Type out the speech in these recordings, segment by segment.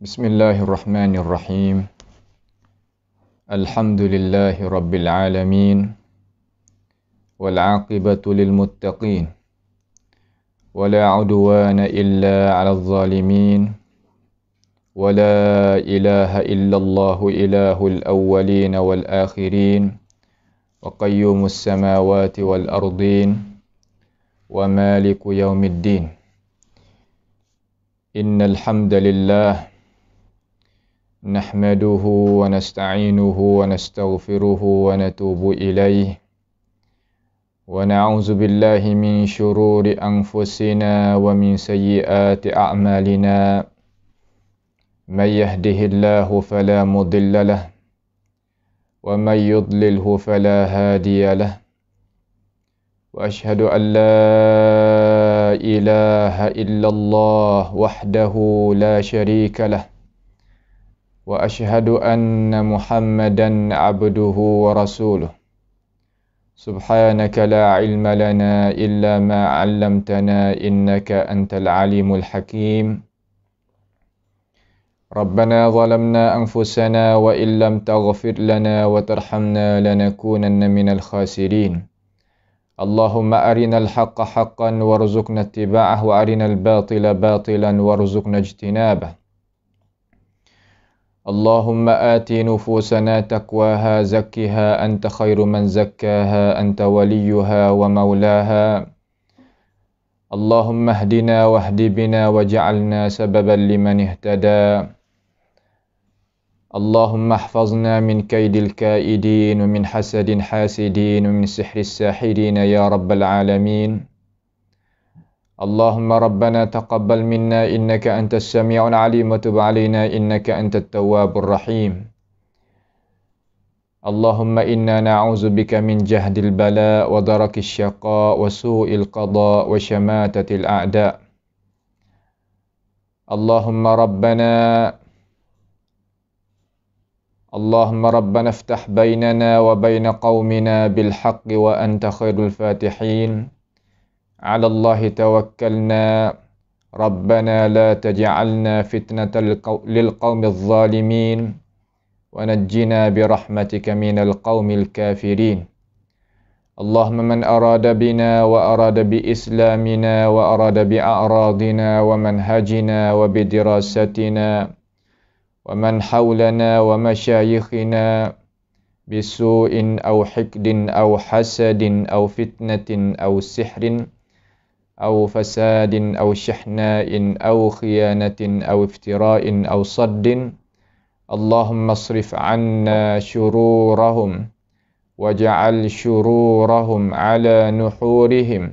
Bismillahirrahmanirrahim. Alhamdulillahi rabbil alamin. Wal aqibatu lil muttaqin. Wala udwana illa 'alal zalimin. Wala ilaha illallahu ilahul awwalin wal akhirin. Wa qayyumus samawati wal ardin. Wa maliku yaumiddin. Innal hamdalillah nahmaduhu wa nasta'inuhu wa nastaghfiruhu wa natubu ilayh wa na'udzu billahi min shururi anfusina wa min sayyiati a'malina may yahdihillahu fala mudilla lahu wa may yudlilhu fala hadiya lahu wa ashhadu an la ilaha illallah wahdahu la syarika lahu wa ashhadu anna Muhammadan abduhu wa rasuluh. Subhanaka la ilma lana illa ma 'allamtana innaka antal alimul hakim. Rabbana zalamna anfusana wa illam taghfir lana wa tarhamna lanakunanna minal khasirin. Allahumma arinal haqqa haqqan warzuqna ittiba'ah wa arinal batila batilan warzuqna ijtinabah. Allahumma ati nufusana taqwaha zakkiha anta khairu man zakkaha anta waliyuha wa maulaha. Allahumma hdina wahdi bina waj'alna sababan liman ihtada. Allahumma ihfazna min kaidil kaidin wa min hasadin hasidin wa min sihris sahirin ya rabbal alamin. Allahumma rabbana taqabbal minna innaka antas sami'ul alim wa tub 'alaina innaka antat tawwabur rahim. Allahumma inna na'udzu bika min jahdil bala wa darakis syaqa wa su'il qada wa syamatatil a'da. Allahumma rabbana iftah bainana wa baina qaumina bil haqqi wa anta khairul fatihin. على الله توكلنا ربنا لا تجعلنا فتنة للقوم الظالمين ونجنا برحمتك من القوم الكافرين. اللهم من أراد بنا وأراد بإسلامنا وأراد بأعراضنا ومنهجنا وبدراستنا ومن حولنا ومشايخنا بسوء أو حقد أو حسد أو فتنة أو سحر أو فساد أو شحناء أو خيانة أو افتراء أو صد اللهم اصرف عنا شرورهم واجعل شرورهم على نحورهم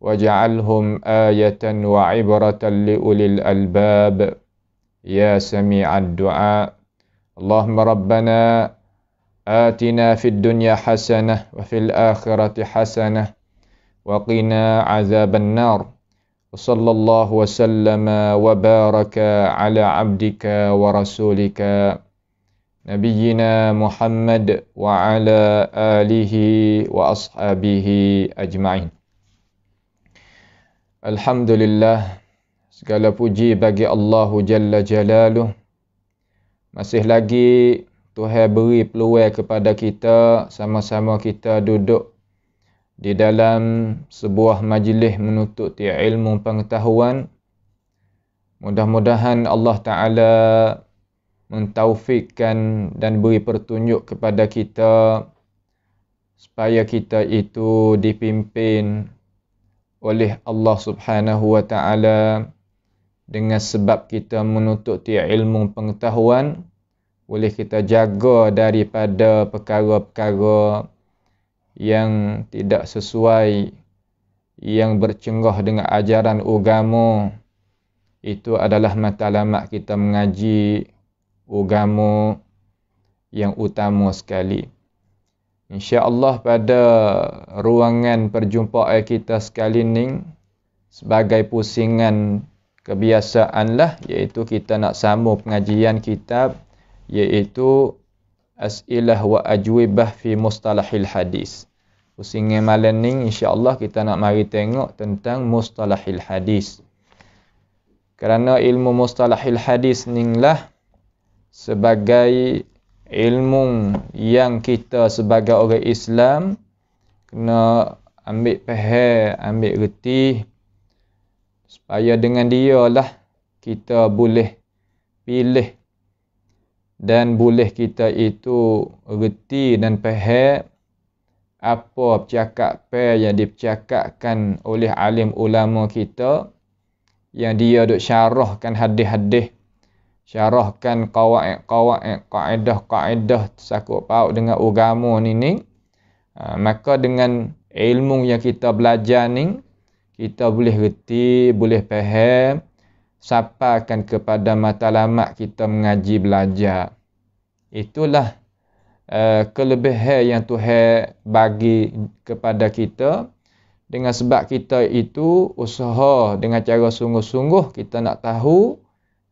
واجعلهم آية وعبرة لأولي الألباب يا سميع الدعاء. اللهم ربنا آتنا في الدنيا حسنة وفي الآخرة حسنة وقنا عذاب النار. وصلى الله وسلم وبارك على عبدك ورسولك نبينا محمد وعلى آله وأصحابه أجمعين. Alhamdulillah, segala puji bagi Allah Jalla Jalaluh. Masih lagi Tuhan beri peluang kepada kita, sama-sama kita duduk di dalam sebuah majlis menuntut ilmu pengetahuan. Mudah-mudahan Allah Ta'ala mentaufikkan dan beri petunjuk kepada kita supaya kita itu dipimpin oleh Allah Subhanahu wa Ta'ala dengan sebab kita menuntut ilmu pengetahuan. Boleh kita jaga daripada perkara-perkara yang tidak sesuai, yang bercenggah dengan ajaran agama. Itu adalah matlamat kita mengaji agama yang utama sekali. InsyaAllah pada ruangan perjumpaan kita sekali ni, sebagai pusingan kebiasaan lah, iaitu kita nak sambung pengajian kitab, iaitu As'ilah wa Ajwibah fi Mustalahil Hadis. Pusingan malam ni insya-Allah kita nak mari tengok tentang mustalahil hadis. Kerana ilmu mustalahil hadis ni lah sebagai ilmu yang kita sebagai orang Islam kena ambil faham, ambil reti, supaya dengan dia lah kita boleh pilih dan boleh kita itu reti dan faham apa percakapan yang dipercakapkan oleh alim ulama kita, yang dia duk syarahkan hadis-hadis, syarahkan qawaid, kaedah-kaedah sakut paut dengan agama ni. Maka dengan ilmu yang kita belajar ni, kita boleh reti, boleh faham, sampaikan kepada matlamat kita mengaji belajar. Itulah kelebihan yang Tuhan bagi kepada kita. Dengan sebab kita itu usaha dengan cara sungguh-sungguh kita nak tahu,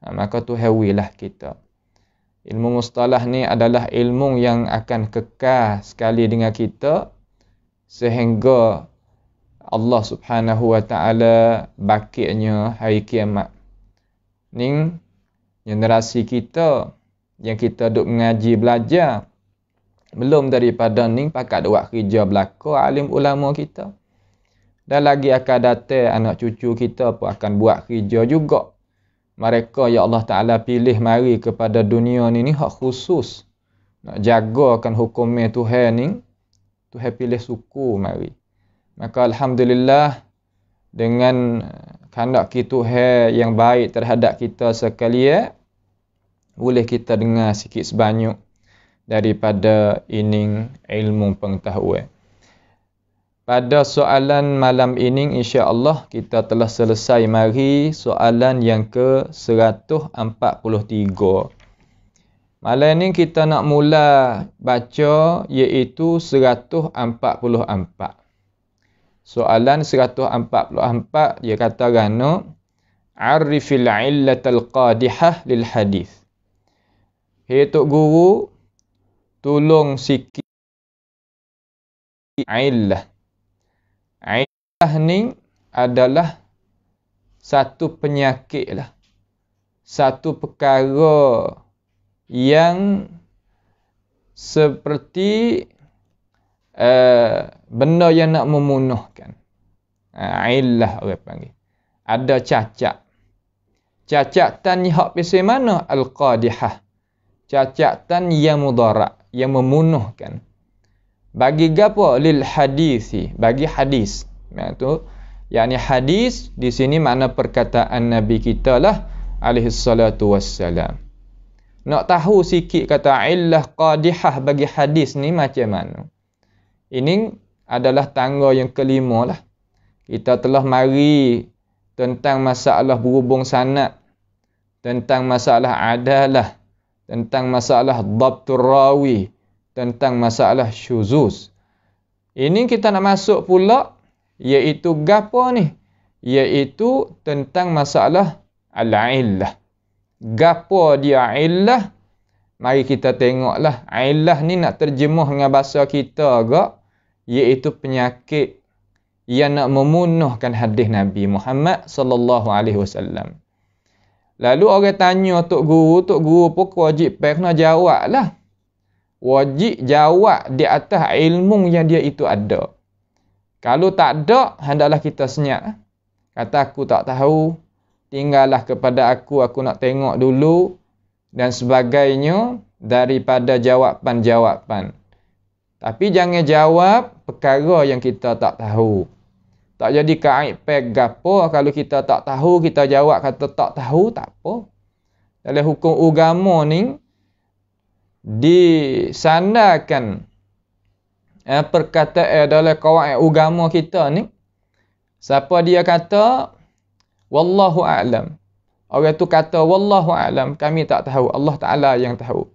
maka Tuhan wilah kita. Ilmu mustalah ni adalah ilmu yang akan kekal sekali dengan kita sehingga Allah Subhanahu wa taala bakitnya hari kiamat. Ni generasi kita yang kita duk mengaji belajar, belum daripada ni pakat buat kerja belaka alim ulama kita. Dan lagi akan datang anak cucu kita pun akan buat kerja juga. Mereka ya Allah Ta'ala pilih mari kepada dunia ni hak khusus. Nak jagakan hukumnya Tuhan ni, Tuhan pilih suku mari. Maka Alhamdulillah dengan kehendak Tuhan yang baik terhadap kita sekalian, boleh kita dengar sikit sebanyak daripada ini ilmu pengetahuan. Pada soalan malam ini insya-Allah kita telah selesai mari soalan yang ke-143. Malam ini kita nak mula baca iaitu 144. Soalan 144 dia kata gano arifil illatal qadihah lil hadis. Hei Tok Guru, tolong sikit illah. Illah ni adalah satu penyakit lah. Satu perkara yang seperti benda yang nak memunuhkan. Illah orang panggil. Ada cacat. Cacatan ni hak pasal mana? Al-qadihah. Cacatan yang mudarat, yang memunuhkan. Bagi gapo? Lil hadisi, bagi hadis. Itu yakni hadis di sini makna perkataan Nabi kita lah alaihi salatu wassalam. Nak tahu sikit kata illah qadihah bagi hadis ni macam mana? Ini adalah tangga yang kelima lah. Kita telah mari tentang masalah berhubung sanad, tentang masalah adalah, tentang masalah dhabtur rawi, tentang masalah syuzuz. Ini kita nak masuk pula iaitu gapo ni? Iaitu tentang masalah al-illah. Gapo dia illah? Mari kita tengoklah. Illah ni nak terjemuh dengan bahasa kita agak, iaitu penyakit yang nak memunuhkan hadis Nabi Muhammad sallallahu alaihi wasallam. Lalu orang tanya Tok Guru pun wajib kena jawablah. Wajib jawab di atas ilmu yang dia itu ada. Kalau tak ada, hendaklah kita senyap. Kata aku tak tahu, tinggallah kepada aku nak tengok dulu dan sebagainya daripada jawapan-jawapan. Tapi jangan jawab perkara yang kita tak tahu. Tak jadi kait peg gapo kalau kita tak tahu, kita jawab kata tak tahu, tak apa. Dalam hukum agama ni disandarkan perkataan dalam kawaid agama kita ni, siapa dia kata wallahu a'lam, orang tu kata wallahu a'lam, kami tak tahu, Allah Ta'ala yang tahu,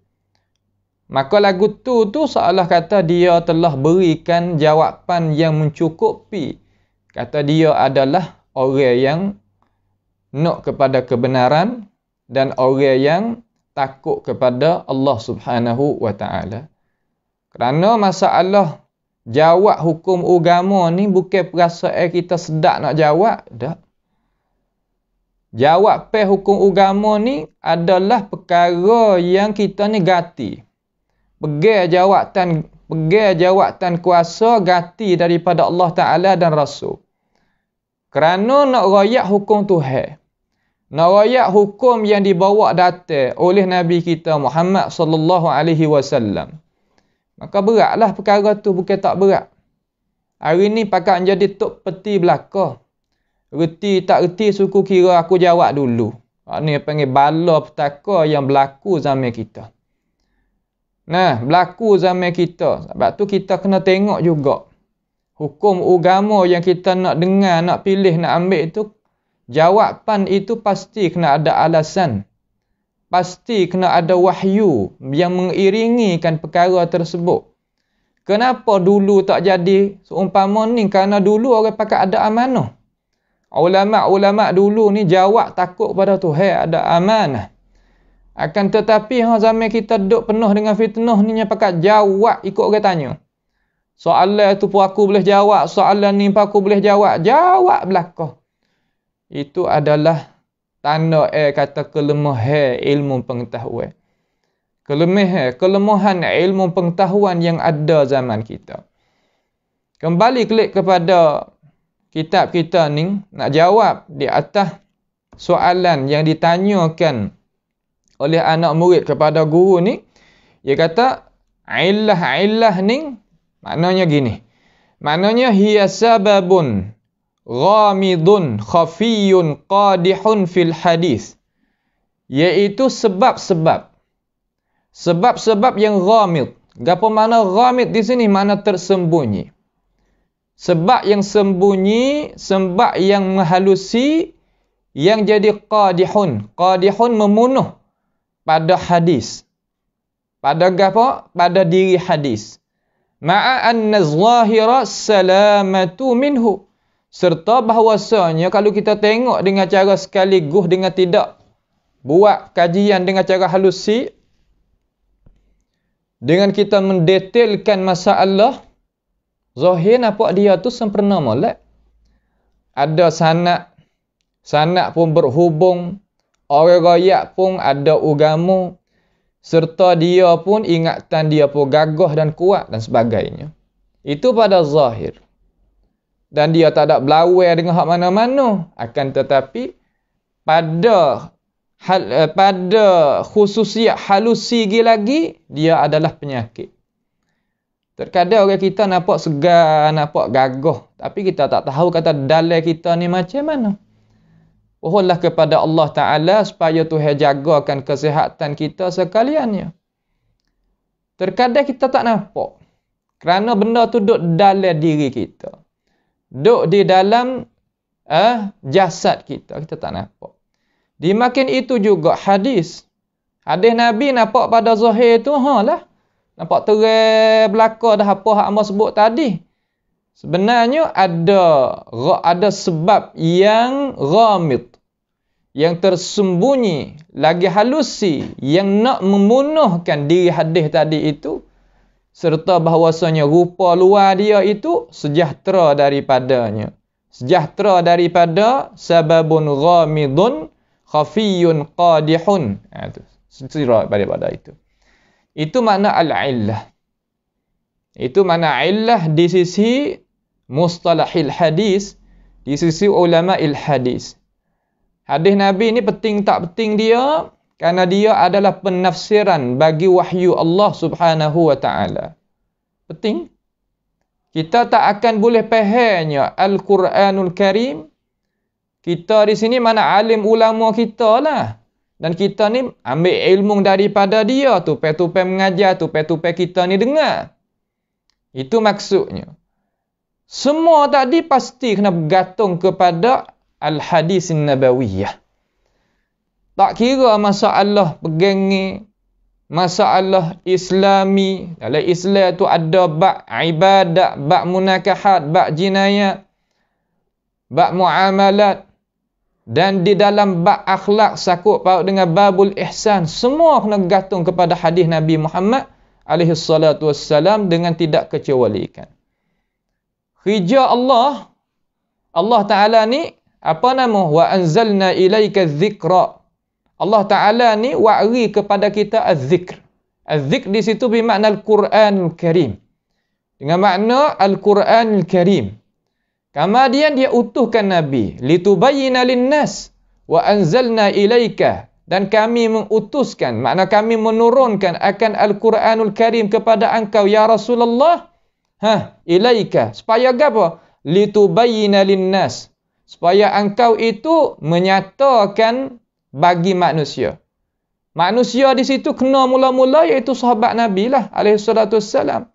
maka lagu tu seolah kata dia telah berikan jawapan yang mencukupi. Kata dia adalah orang yang nak kepada kebenaran dan orang yang takut kepada Allah Subhanahu wa taala. Kerana masalah jawab hukum agama ni bukan perasaan kita sedap nak jawab, dak. Jawab hukum agama ni adalah perkara yang kita ni gati. Pegang jawatan kuasa gati daripada Allah Ta'ala dan Rasul. Kerana nak rakyat hukum Tuhan. Nak rakyat hukum yang dibawa datang oleh Nabi kita Muhammad sallallahu alaihi wasallam. Maka beratlah perkara tu, bukan tak berat. Hari ni pakat jadi tok peti belaka. Reti tak reti suku kira aku jawab dulu. Ni panggil bala petaka yang berlaku zaman kita. Nah, berlaku zaman kita. Sebab tu kita kena tengok juga. Hukum agama yang kita nak dengar, nak pilih, nak ambil itu, jawapan itu pasti kena ada alasan. Pasti kena ada wahyu yang mengiringikan perkara tersebut. Kenapa dulu tak jadi seumpama ni? Kerana dulu orang pakai ada amanah. Ulama' dulu ni jawab takut pada Tuhan, ada amanah. Akan tetapi zaman kita duduk penuh dengan fitnah ni, yang pakai jawab ikut orang tanya. Soalan tu pun aku boleh jawab, soalan ni pun aku boleh jawab. Jawab belakang. Itu adalah tanda kata kelemahan ilmu pengetahuan. Kelemahan ilmu pengetahuan yang ada zaman kita. Kembali klik kepada kitab kita ni, nak jawab di atas soalan yang ditanyakan oleh anak murid kepada guru ni. Dia kata, illah ni maknanya gini. Maknanya hiya sababun ghamidun khafiyun qadihun fil hadis. Iaitu sebab-sebab. Sebab-sebab yang ghamid. Apa makna ghamid di sini? Makna tersembunyi. Sebab yang sembunyi, sebab yang menghalusi, yang jadi qadihun. Qadihun memunuh pada hadis. Pada apa? Pada diri hadis. Ma'a anna zahira salamatu minhu. Serta bahawasanya kalau kita tengok dengan cara sekaligus, dengan tidak buat kajian dengan cara halusi, dengan kita mendetailkan masalah, zahir nampak dia tu sempurna molek. Ada sanad pun berhubung, orang rakyat pun ada agama, serta dia pun ingatan dia pun gagah dan kuat dan sebagainya. Itu pada zahir. Dan dia tak ada belawai dengan hak mana-mana. Akan tetapi pada khususiat halusi lagi, dia adalah penyakit. Terkadang orang kita nampak segar, nampak gagah. Tapi kita tak tahu kata dalam kita ni macam mana. Mohonlah kepada Allah Ta'ala supaya Tuhan jagakan kesihatan kita sekaliannya. Terkadang kita tak nampak. Kerana benda tu duduk dalam diri kita. Duduk di dalam jasad kita. Kita tak nampak. Dimakin itu juga hadis. Hadis Nabi nampak pada zahir tu, lah. Nampak terang belaka dah apa hak hamba sebut tadi. Sebenarnya ada sebab yang ghamid, yang tersembunyi, lagi halusi, yang nak memunuhkan diri hadis tadi itu, serta bahawasanya rupa luar dia itu sejahtera daripadanya. Sejahtera daripada sababun ghamidun khafiyun qadihun. Itu sejahtera daripada itu. Itu makna al-illah. Itu makna illah di sisi mustalahil hadis, di sisi ulama'il hadis. Hadis Nabi ni penting tak penting dia, kerana dia adalah penafsiran bagi wahyu Allah Subhanahu wa ta'ala. Penting. Kita tak akan boleh fahamnya Al-Quranul Karim. Kita di sini mana alim ulama kita lah. Dan kita ni ambil ilmu daripada dia, tupai-tupai mengajar, tupai-tupai kita ni dengar. Itu maksudnya. Semua tadi pasti kena bergantung kepada Al-Hadis Nabawiyah. Tak kira masalah pegangi, masalah Islami. Dalam Islam tu ada bab ibadat, bab munakahat, bab jinayat, bab muamalat. Dan di dalam bab akhlak sakut paut dengan babul ihsan, semua kena gantung kepada hadis Nabi Muhammad alaihi salatu wassalam dengan tidak kecualikan. Hija Allah Ta'ala ni Apa nama? Wa anzalna ilaika dzikra. Allah Ta'ala ni wa'ri kepada kita az-zikr. Az-zikr di situ bermakna Al-Quranul Karim. Dengan makna Al-Quranul Karim. Kemudian dia utuhkan Nabi. Litubayyina linnas. Wa anzalna ilaika. Dan kami mengutuskan, makna kami menurunkan akan Al-Quranul Karim kepada engkau, ya Rasulullah. Ilaika. Supaya apa? Litubayyina linnas. Supaya engkau itu menyatakan bagi manusia. Manusia di situ kena mula-mula iaitu sahabat Nabi lah alaihi salatu wassalam.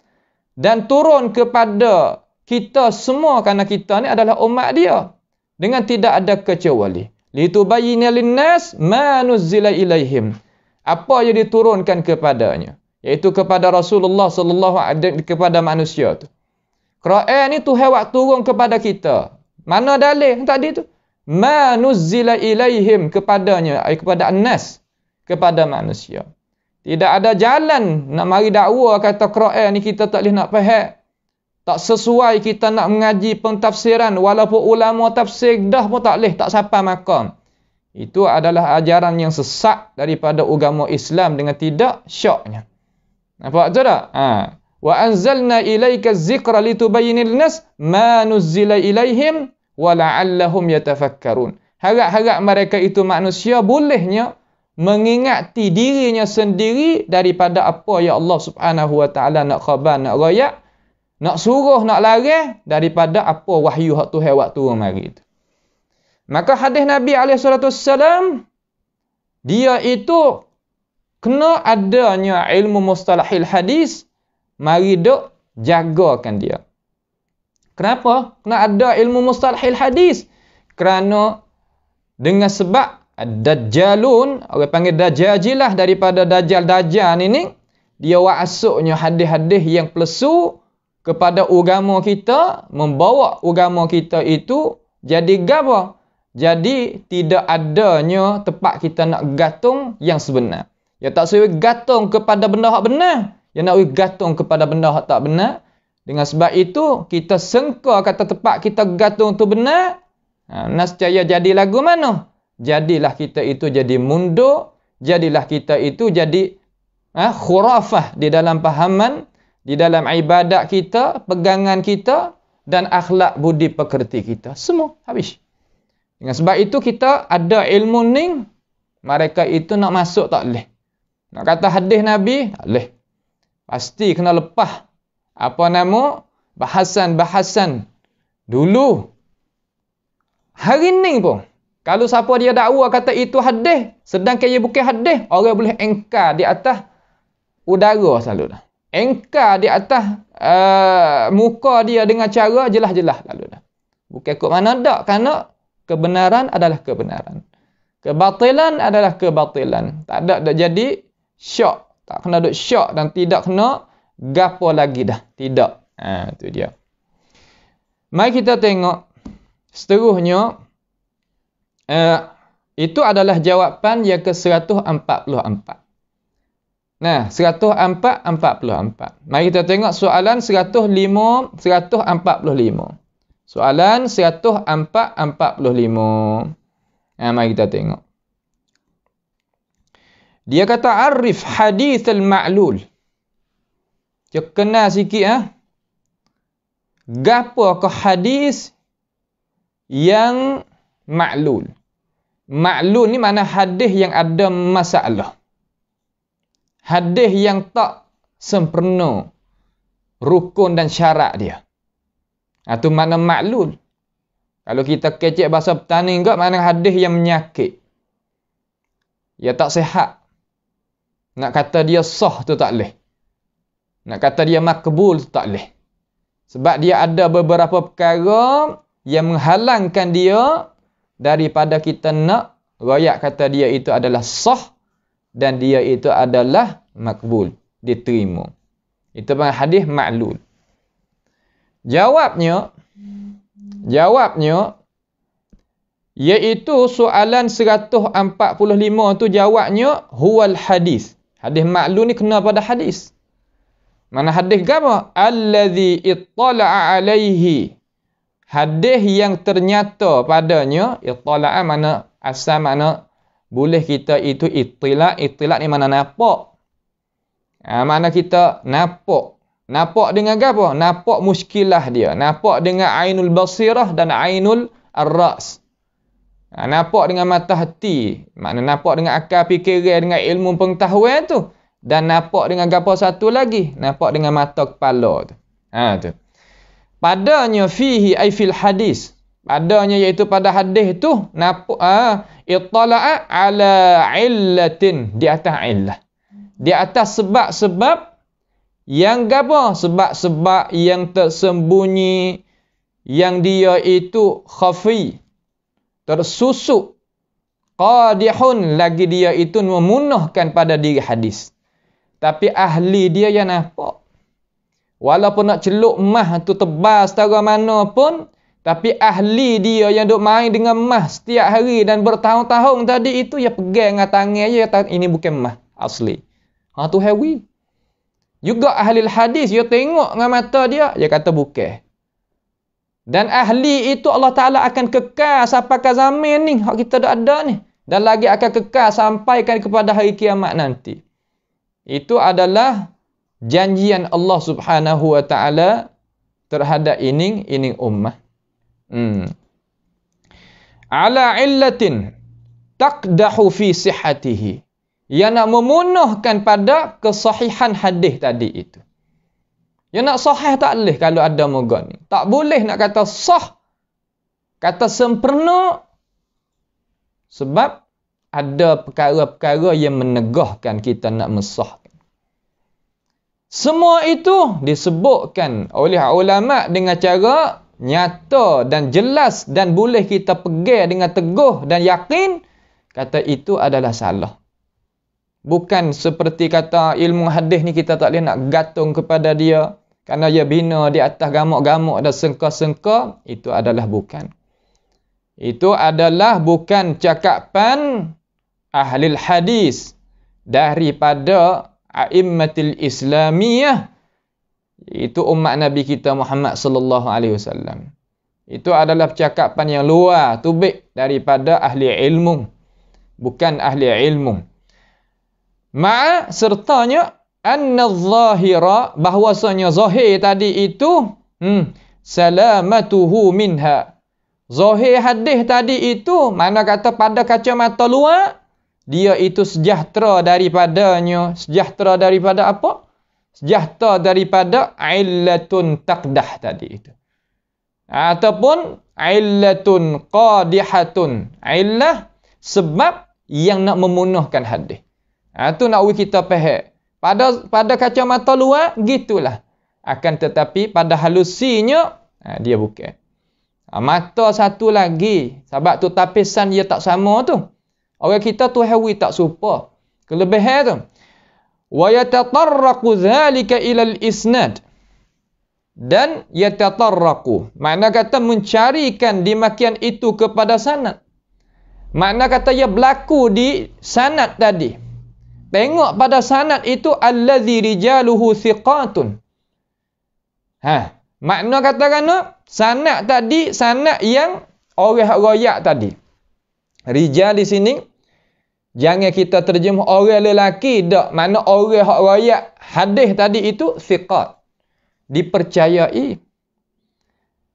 Dan turun kepada kita semua kerana kita ni adalah umat dia. Dengan tidak ada kecuali. Litubayyina linnas ma nuzzila ilaihim. Apa yang diturunkan kepadanya, iaitu kepada Rasulullah sallallahu alaihi wasallam, kepada manusia tu. Quran ni Tuhan waktu turun kepada kita. Mana dalil tadi tu? Ma nuzzila ilaihim, kepadanya, kepada annas, kepada manusia. Tidak ada jalan nak mari dakwa kata Quran ni kita tak boleh nak faham. Tak sesuai kita nak mengaji pentafsiran, walaupun ulama tafsir dah pun tak boleh, tak sampai makam. Itu adalah ajaran yang sesat daripada agama Islam dengan tidak syaknya. Nampak tu tak? Wa anzalna ilaika dzikra litubayyinil nas ma nuzzila ilaihim wa la'allahum yatafakkarun. Harap-harap mereka itu manusia bolehnya mengingati dirinya sendiri daripada apa yang Allah Subhanahu wa taala nak khabar, nak royak, nak suruh, nak larang daripada apa wahyu hak Tuhan waktu mari itu. Maka hadis Nabi SAW, dia itu kena adanya ilmu mustalahil hadis, mari duk jagakan dia. Kenapa? Kena ada ilmu mustalahil hadis. Kerana dengan sebab Dajjalun, orang panggil Dajajilah daripada Dajjal ini, dia wasuknya hadis-hadis yang plesu kepada agama kita, membawa agama kita itu jadi gaba. Jadi tidak adanya tempat kita nak gantung yang sebenar. Ya tak sesuai gantung kepada benda hak benar, ya nak gantung kepada benda hak tak benar. Dengan sebab itu kita sangka kata tempat kita gantung tu benar. Nascaya jadi lagu mana? Jadilah kita itu jadi mundur, jadilah kita itu jadi khurafah di dalam pahaman, di dalam ibadat kita, pegangan kita dan akhlak budi pekerti kita. Semua habis. Dengan sebab itu kita ada ilmu ni, mereka itu nak masuk tak boleh. Nak kata hadis Nabi, tak boleh. Pasti kena lepas apa nama bahasan-bahasan dulu. Hari ni pun kalau siapa dia dakwa kata itu hadis, sedangkan ia bukan hadis, orang boleh engkar di atas udara selalu dah. Engkar di atas muka dia dengan cara jelas-jelas lalu dah. Bukan ikut mana dak, kerana kebenaran adalah kebenaran. Kebatilan adalah kebatilan. Tak ada dak jadi syak. Tak kena duk syak dan tidak kena gapo lagi dah. Tidak. Itu dia. Mari kita tengok seterusnya. Itu adalah jawapan yang ke-144. Nah, 144. Mari kita tengok soalan 145. Soalan 145. Mari kita tengok. Dia kata arif hadis al-ma'lul. Kita kenal sikit gapo ke hadis yang ma'lul. Ma'lul ni makna hadis yang ada masalah. Hadis yang tak sempurna rukun dan syarat dia. Itu makna ma'lul. Kalau kita kecek bahasa petani enggak, makna hadis yang menyakit. Ya tak sihat. Nak kata dia sah tu tak boleh. Nak kata dia makbul tu tak boleh. Sebab dia ada beberapa perkara yang menghalangkan dia daripada kita nak royak kata dia itu adalah sah dan dia itu adalah makbul, diterima. Itu panggil hadis ma'lul. Jawabnya iaitu soalan 145 tu jawabnya huwal hadis. Hadis ma'lul ni kena pada hadis. Mana hadis apa? Allazi ittala'a alaihi hadis yang ternyata padanya, ittala'a mana asal mana boleh kita itu ittila' ni mana nampak. Mana kita nampak. Nampak dengan apa? Nampak muskilah dia. Nampak dengan ainul basirah dan ainul ar-ras. Nampak dengan mata hati. Makna nampak dengan akal fikiran, dengan ilmu pengetahuan tu. Dan nampak dengan apa satu lagi? Nampak dengan mata kepala tu. Tu. Padanya fihi ay fil hadis. Padanya iaitu pada hadis tu. Ittala'a ala illatin. Di atas illah. Di atas sebab-sebab yang apa? Sebab-sebab yang tersembunyi, yang dia itu khafi, tersusuk, qadihun, lagi dia itu memunahkan pada diri hadis. Tapi ahli dia yang nampak. Walaupun nak celuk mah tu tebal setara mana pun, tapi ahli dia yang duk main dengan mah setiap hari dan bertahun-tahun tadi itu, ya pegang dengan tangan je, kata ini bukan mah asli. Tu hewi. Juga ahli hadis, dia tengok dengan mata dia, dia kata bukan. Dan ahli itu Allah Ta'ala akan kekal sampai ke zaman ni, hak kita dah ada ni. Dan lagi akan kekal sampaikan kepada hari kiamat nanti. Itu adalah janjian Allah Subhanahu Wa Ta'ala terhadap ini ummah. Ala illatin taqdahu fi sihatihi. Yang nak memunahkan pada kesahihan hadis tadi itu. Yang nak sahih tak boleh kalau ada moga ni. Tak boleh nak kata sah. Kata sempurna. Sebab ada perkara-perkara yang menegahkan kita nak mensahkan. Semua itu disebutkan oleh ulama dengan cara nyata dan jelas dan boleh kita pegang dengan teguh dan yakin. Kata itu adalah salah. Bukan seperti kata ilmu hadis ni kita tak boleh nak gantung kepada dia. Kerana dia bina di atas gamuk-gamuk dan sengka-sengka. Itu adalah bukan. Itu adalah bukan cakapan ahli hadis. Daripada a'immatil islamiyah. Itu umat Nabi kita Muhammad sallallahu alaihi wasallam. Itu adalah percakapan yang luar, tubik daripada ahli ilmu. Bukan ahli ilmu. Ma'a sertanya anna zahira, bahwasanya zahir tadi itu salamatuhu minha. Zahir hadis tadi itu mana kata pada kacamata luar dia itu sejahtera daripadanya. Sejahtera daripada apa? Sejahtera daripada illatun taqdah tadi itu. Ataupun illatun qadihatun. Illah sebab yang nak memunahkan hadis. Itu nak kita faham. Pada kacamata luar, gitulah. Akan tetapi pada halusinya, dia bukan. Mata satu lagi. Sebab tu tapisan dia tak sama tu. Orang kita tu hawi tak serupa. Kelebihan tu. Wa yatatarraqu dhalika ilal isnad. Dan yatatarraqu. Makna kata mencarikan dimakian itu kepada sanad. Makna kata ia berlaku di sanad tadi. Tengok pada sanad itu allazi rijaluhu thiqatun. Makna katakan sanad tadi sanad yang orang royak tadi. Rijal di sini jangan kita terjemah orang lelaki dak. Mana orang hak royak hadis tadi itu thiqat. Dipercayai.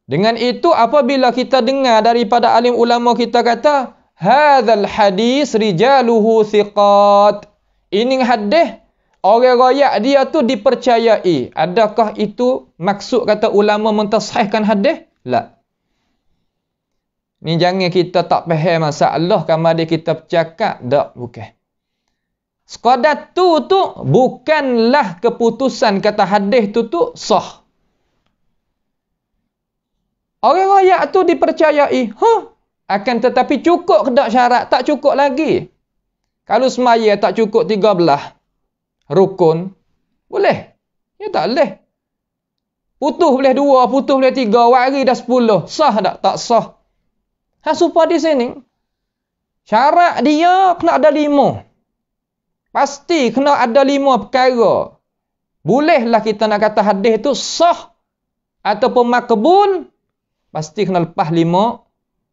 Dengan itu apabila kita dengar daripada alim ulama kita kata hadzal hadis rijaluhu thiqat. Ini hadis orang royak dia tu dipercayai. Adakah itu maksud kata ulama mentasahihkan hadis? La. Ni jangan kita tak faham masalah kamar dia kita bercakap. Tak, bukan. Sekadar tu bukanlah keputusan kata hadis tu sah. Orang royak tu dipercayai. Akan tetapi cukup ke tak syarat? Tak cukup lagi. Kalau semaya tak cukup 13 rukun, boleh. Ya tak boleh. Putus boleh 2, putus boleh 3, wari dah 10. Sah tak? Tak sah. Supaya di sini, syarat dia kena ada 5. Pasti kena ada 5 perkara. Bolehlah kita nak kata hadis itu sah ataupun makbul pasti kena lepas 5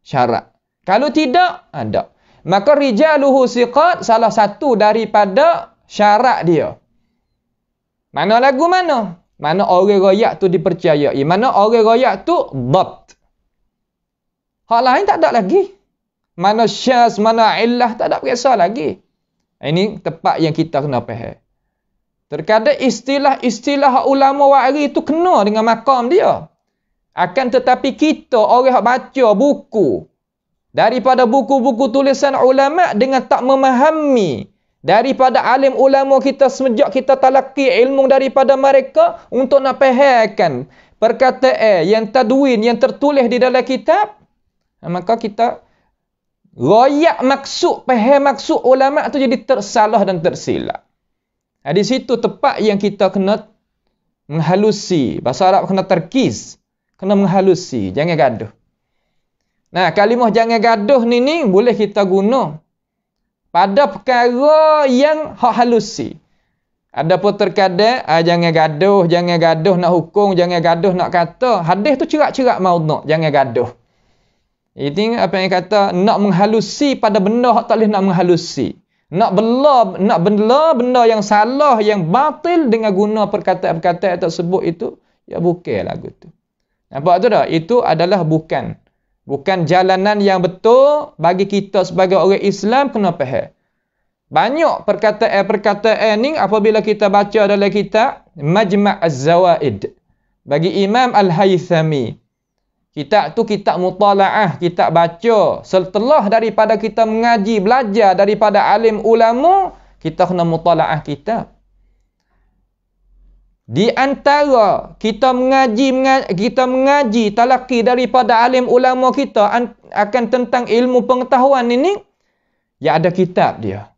syarat. Kalau tidak, ada. Maka rijaluhu siqat salah satu daripada syarat dia. Mana lagu mana? Mana orang royak tu dipercayai. Mana orang royak tu dhabt. Hak lain tak ada lagi. Mana syaz, mana illah, tak ada periksa lagi. Ini tepat yang kita kena faham. Terkadang istilah ulama wari itu kena dengan makam dia. Akan tetapi kita, orang yang baca buku, daripada buku-buku tulisan ulama dengan tak memahami, daripada alim ulama kita semenjak kita talaki ilmu daripada mereka untuk nak fahamkan perkataan yang tadwin, yang tertulis di dalam kitab, maka kita royak maksud, faham maksud ulama tu jadi tersalah dan tersilap. Di situ tepat yang kita kena menghalusi. Bahasa Arab kena terkis. Kena menghalusi. Jangan gaduh. Nah, kalimah jangan gaduh ni boleh kita guna pada perkara yang hak halusi. Ada pun terkadang jangan gaduh nak hukum, jangan gaduh nak kata. Hadis tu cerak-cerak maudhu', jangan gaduh. Ini apa yang kata nak menghalusi pada benda hak tak boleh nak menghalusi. Nak bela benda yang salah, yang batil dengan guna perkataan-perkataan tersebut itu, ya bukan lagu tu. Nampak tu dah? Itu adalah bukan jalanan yang betul bagi kita sebagai orang Islam kena faham. Banyak perkataan-perkataan ni apabila kita baca dalam kitab Majma' Az-Zawaid bagi Imam Al-Haythami. Kitab tu kitab mutala'ah, kitab baca. Setelah daripada kita mengaji, belajar daripada alim ulama, kita kena mutala'ah kitab. Di antara kita mengaji talaki daripada alim ulama kita akan tentang ilmu pengetahuan ini, ya ada kitab dia.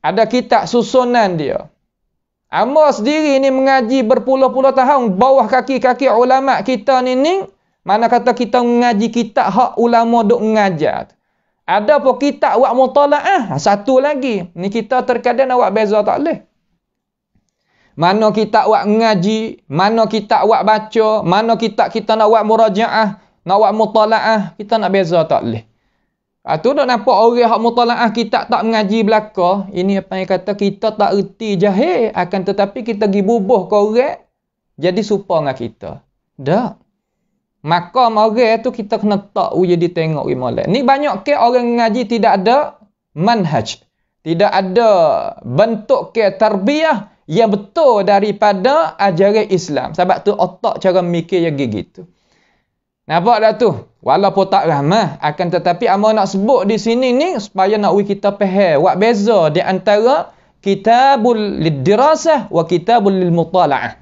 Ada kitab susunan dia. Amba sendiri ni mengaji berpuluh-puluh tahun bawah kaki-kaki ulama kita ni, mana kata kita mengaji kitab hak ulama duk mengajar. Ada pun kitab wak mutala'ah, satu lagi. Ni kita terkadang nak wak beza tak boleh. Mana kitab wak mengaji, mana kitab wak baca, mana kitab kita nak wak murajaah, nak wak mutala'ah, kita nak beza tak boleh. Tu dah nampak orang hak mutala'ah kitab tak mengaji belaka, ini apa yang kata kita tak erti jahil, akan tetapi kita pergi bubuh korek jadi serupa dengan kita. Dak. Maka orang tu kita kena tak jadi tengok molek. Ni banyak ke orang mengaji tidak ada manhaj. Tidak ada bentuk ke tarbiyah yang betul daripada ajaran Islam. Sebab tu otak cara mikir yang gitu. Nampak dah tu? Walaupun tak ramah, akan tetapi amba nak sebut di sini ni supaya nak kita faham wak beza di antara kitabul lidirasah wa kitabul lilmutala'ah.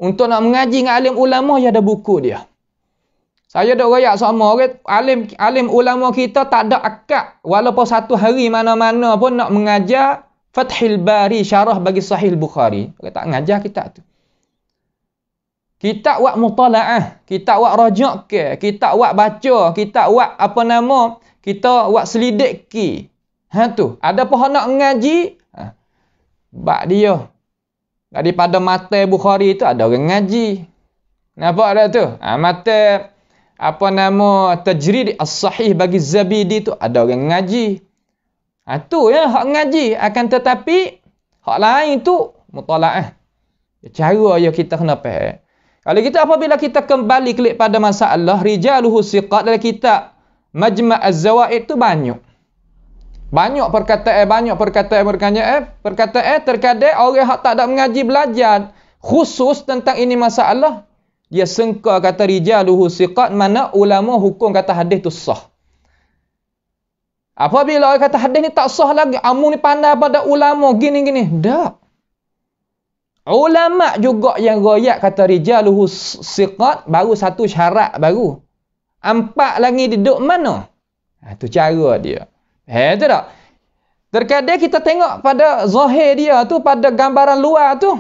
Untuk nak mengaji dengan alim ulama ya ada buku dia. Saya dah royak sama orang alim ulama kita tak ada akad walaupun satu hari mana-mana pun nak mengajar Fathul Bari syarah bagi Sahih Bukhari. Orang tak mengajar kitab tu. Kitab wak mutala'ah, kitab wak rajak ke, kitab wak baca, kitab wak kita wak selidik ki. Tu. Ada pun nak mengaji, bak dia. Daripada mata Bukhari tu ada orang ngaji. Nampak dah tu? Mata tajrid as-sahih bagi Zabidi tu ada orang ngaji. Tu ya hak ngaji, akan tetapi hak lain tu mutala'ah. Cara yang kita kena faham. Kalau kita apabila kita kembali klik pada masalah rijaluhu siqat dalam kitab Majma' Az-Zawaid tu banyak perkataan terkadang orang hak tak ada mengaji belajar khusus tentang ini masalah. Dia sengka kata rijaluhu siqat, mana ulama hukum kata hadis tu sah. Apabila orang kata hadis ni tak sah lagi, amu ni pandai pada ulama gini-gini. Tak. Ulama juga yang royak kata rijaluhu siqat, baru satu syarat baru. 4 lagi duduk mana? Tu cara dia. Tu tak? Terkadang kita tengok pada zahir dia tu, pada gambaran luar tu.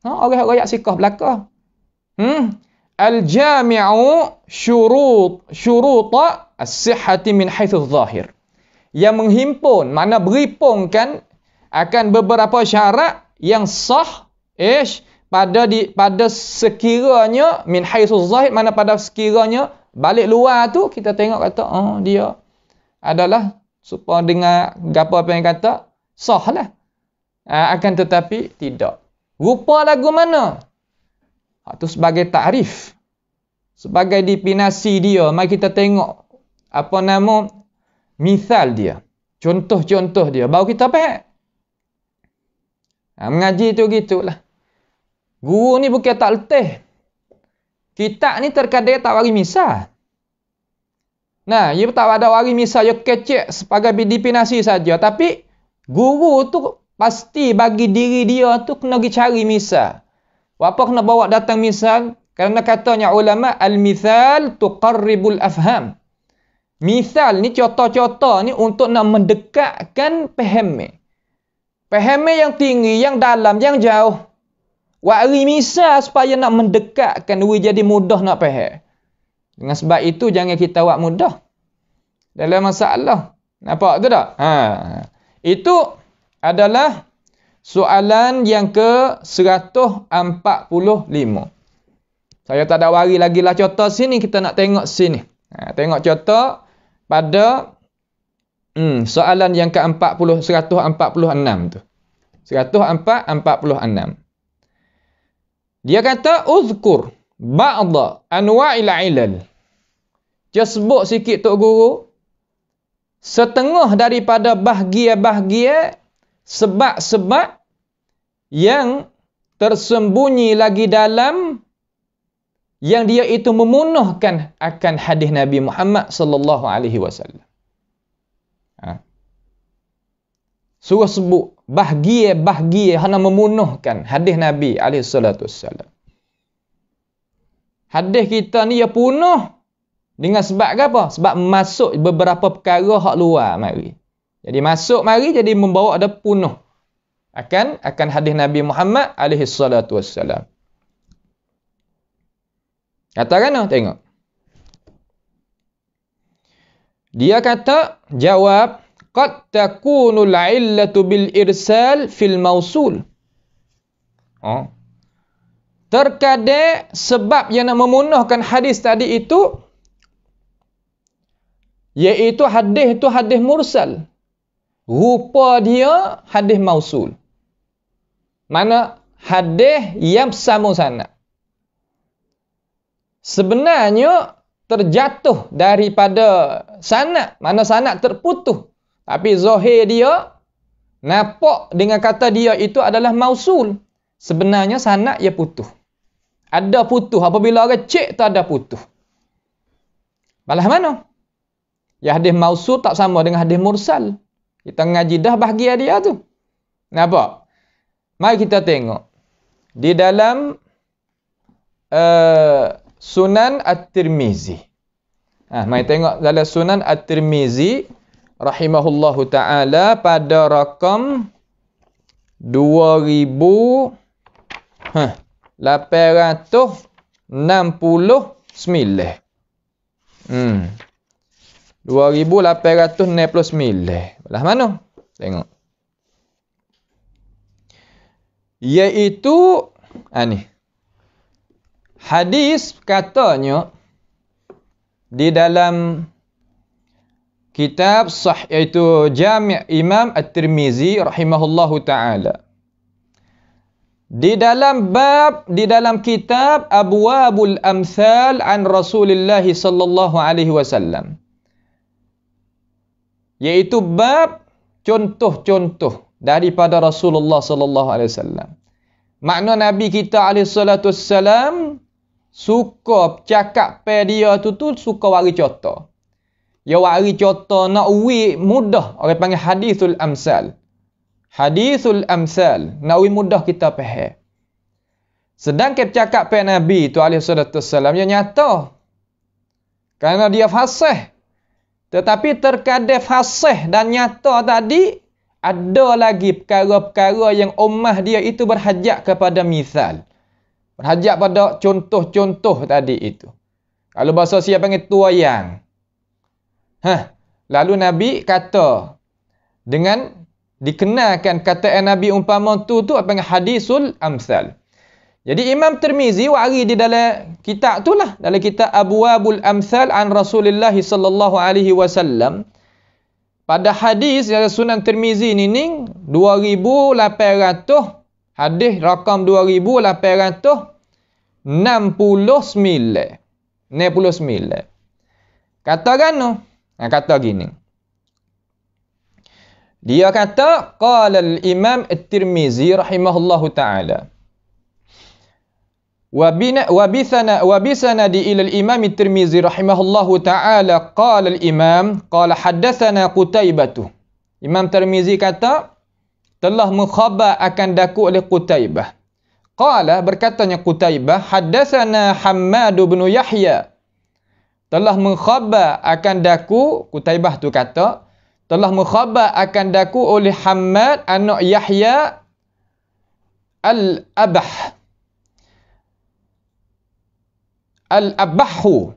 Orang royak siqah belakang. Al-jami'u syuruta as-sihhati min haitsu zahir. Yang menghimpun, mana berhimpungkan akan beberapa syarat yang sah pada sekiranya min haitsu zahir, mana pada sekiranya balik luar tu kita tengok kata dia adalah supaya dengar apa yang kata sah lah. Akan tetapi tidak. Rupa lagu mana? Itu sebagai takrif. Sebagai definisi dia. Mari kita tengok apa nama misal dia. Contoh-contoh dia. Baru kita faham. Mengaji tu gitulah. Guru ni bukan tak letih. Kita ni terkadang tak wari misal. Nah, dia tak ada wari misal. Dia kecek sebagai definisi saja. Tapi guru tu pasti bagi diri dia tu kena pergi cari misal. Apa kena bawa datang misal? Kerana katanya ulama, al-mithal tuqarribul afham. Misal ni, contoh-contoh ni untuk nak mendekatkan faham. Faham yang tinggi, yang dalam, yang jauh. Wari misal supaya nak mendekatkan, jadi mudah nak faham. Dengan sebab itu, jangan kita buat mudah dalam masalah. Nampak tu tak? Itu adalah soalan yang ke-145. Saya tak ada wari lagi lah contoh sini. Kita nak tengok sini. Tengok contoh pada soalan yang ke-146 tu. 146. Dia kata, uzkur ba'da anwa'il ilal. Dia sebut sikit Tok Guru. Setengah daripada bahagia-bahagia sebab-sebab yang tersembunyi lagi dalam yang dia itu memunuhkan akan hadis Nabi Muhammad sallallahu alaihi wasallam. Surah sebut bahagia-bahagia hana memunuhkan hadis Nabi alaihi salatu wasallam. Hadis kita ni ya punuh dengan sebab apa? Sebab masuk beberapa perkara hak luar mari. Jadi masuk mari jadi membawa ada punuh akan hadis Nabi Muhammad alaihi salatu wassalam. Katakan tengok. Dia kata jawab qad takunul illatu bil irsal fil mausul. Terkadang sebab yang nak memunuhkan hadis tadi itu iaitu hadis itu hadis mursal. Rupa dia hadis mausul. Mana hadis yang sama sanad. Sebenarnya terjatuh daripada sanad. Mana sanad terputus. Tapi zahir dia nampak dengan kata dia itu adalah mausul. Sebenarnya sanad ia putus. Ada putus. Apabila orang cek tu ada putus. Malah mana? Ya hadis mausul tak sama dengan hadis mursal. Kita ngaji dah bahagia dia tu. Nampak? Mari kita tengok. Di dalam Sunan At-Tirmizi. Mari tengok dalam Sunan At-Tirmizi rahimahullahu ta'ala pada rakam 2869. 2869. Belah mana? Tengok. Iaitu ni. Hadis katanya di dalam kitab sahih iaitu Jami' Imam At-Tirmizi rahimahullahu taala. Di dalam kitab Abwabul Amsal an Rasulillah sallallahu alaihi wasallam. Iaitu bab contoh-contoh daripada Rasulullah sallallahu alaihi wasallam. Makna Nabi kita alaihi salatu wassalam suka cakap pe dia tu suka wari contoh. Ya wari contoh nak uwi mudah. Orang panggil hadisul amsal. Hadisul amsal. Nak uwi mudah kita faham. Sedangkan cakap pe Nabi tu alaihi salatu wassalam yang nyata. Kerana dia fasih. Tetapi terkadang fasih dan nyata tadi ada lagi perkara-perkara yang ummah dia itu berhajat kepada misal. Berhajat pada contoh-contoh tadi itu. Kalau bahasa siapa panggil tuayang. Lalu Nabi kata dengan dikenalkan kata Nabi umpama tu apa panggil hadisul amsal. Jadi Imam Tirmizi wari di dalam kitab tu lah, dalam kitab Abwabul Amthal an Rasulullah sallallahu alaihi wasallam, pada hadis dalam Sunan Tirmizi ni 2800, hadis rakam 2869. Kata kan? Kata gini. Dia kata qala al-Imam At-Tirmizi rahimahullahu taala. وبسند إلى الإمام الترمذي رحمه الله تعالى قال الإمام قال حدثنا قتيبة. Imam Tirmizi kata telah mengkhabar akan daku oleh Qutaibah. Qala, berkatanya Qutaibah, haddatsana Hammad bin Yahya. Telah mengkhabar akan daku, Qutaibah tu kata, telah mengkhabar akan daku oleh Hammad anak Yahya Al-Abahu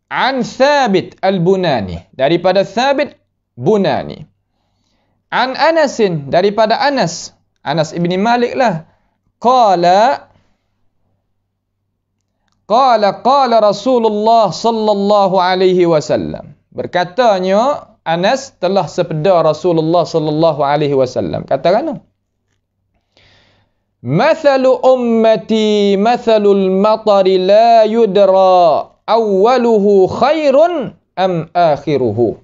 an Thabit Al-Bunani, daripada Thabit Bunani. An Anasin, daripada Anas ibni Malik lah. Qala Rasulullah sallallahu alaihi wasallam. Berkatanya Anas telah sepeda Rasulullah sallallahu alaihi wasallam. Katakan, Mathalu ummati mathalul matari la yudra awwaluhu khairun am akhiruhu.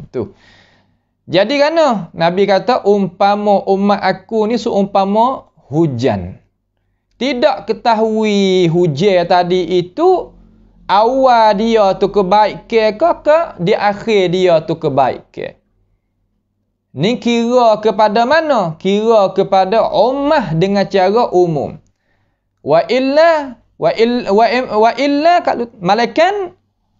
Tu. Jadi kan Nabi kata umpama umat aku ni seumpama hujan. Tidak ketahui hujan tadi itu awal dia tu kebaikan ke di akhir dia tu kebaikan. Ni kira kepada mana? Kira kepada ummah dengan cara umum. Wa illa kalau malaikat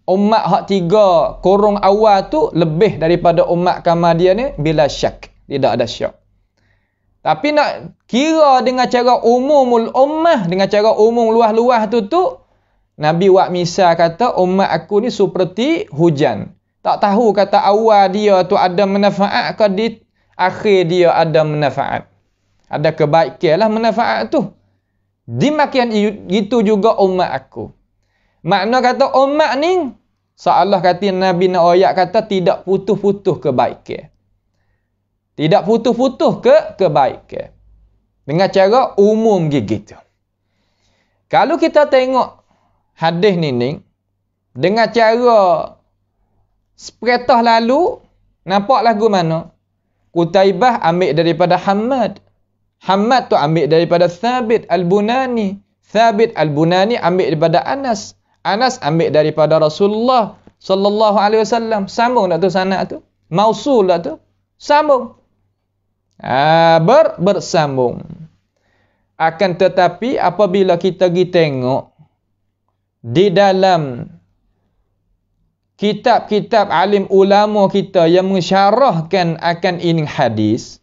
umat hak 3 kurung awal tu lebih daripada umat Kamadiyah ni bila syak, tidak ada syak. Tapi nak kira dengan cara umumul ummah, dengan cara umum luas-luas tu Nabi buat misal kata umat aku ni seperti hujan. Tak tahu kata awal dia tu ada manfaat ke di akhir dia ada manfaat. Ada kebaikan lah manfaat tu. Demikian itu juga umat aku. Makna kata umat ni seolah kata Nabi nak ayat kata tidak putus-putus kebaikan. Tidak putus-putus kebaikan. Dengan cara umum gitu. Kalau kita tengok hadis ni dengan cara sepretah lalu, nampak lagu mana? Qutaibah ambil daripada Hammad. Hammad tu ambil daripada Thabit Al-Bunani. Thabit Al-Bunani ambil daripada Anas. Anas ambil daripada Rasulullah sallallahu alaihi wasallam. Sambung tak tu sanad tu? Mausul tak tu? Sambung. Bersambung. Akan tetapi apabila kita pergi tengok di dalam kitab-kitab alim ulama kita yang mensyarahkan akan ini hadis,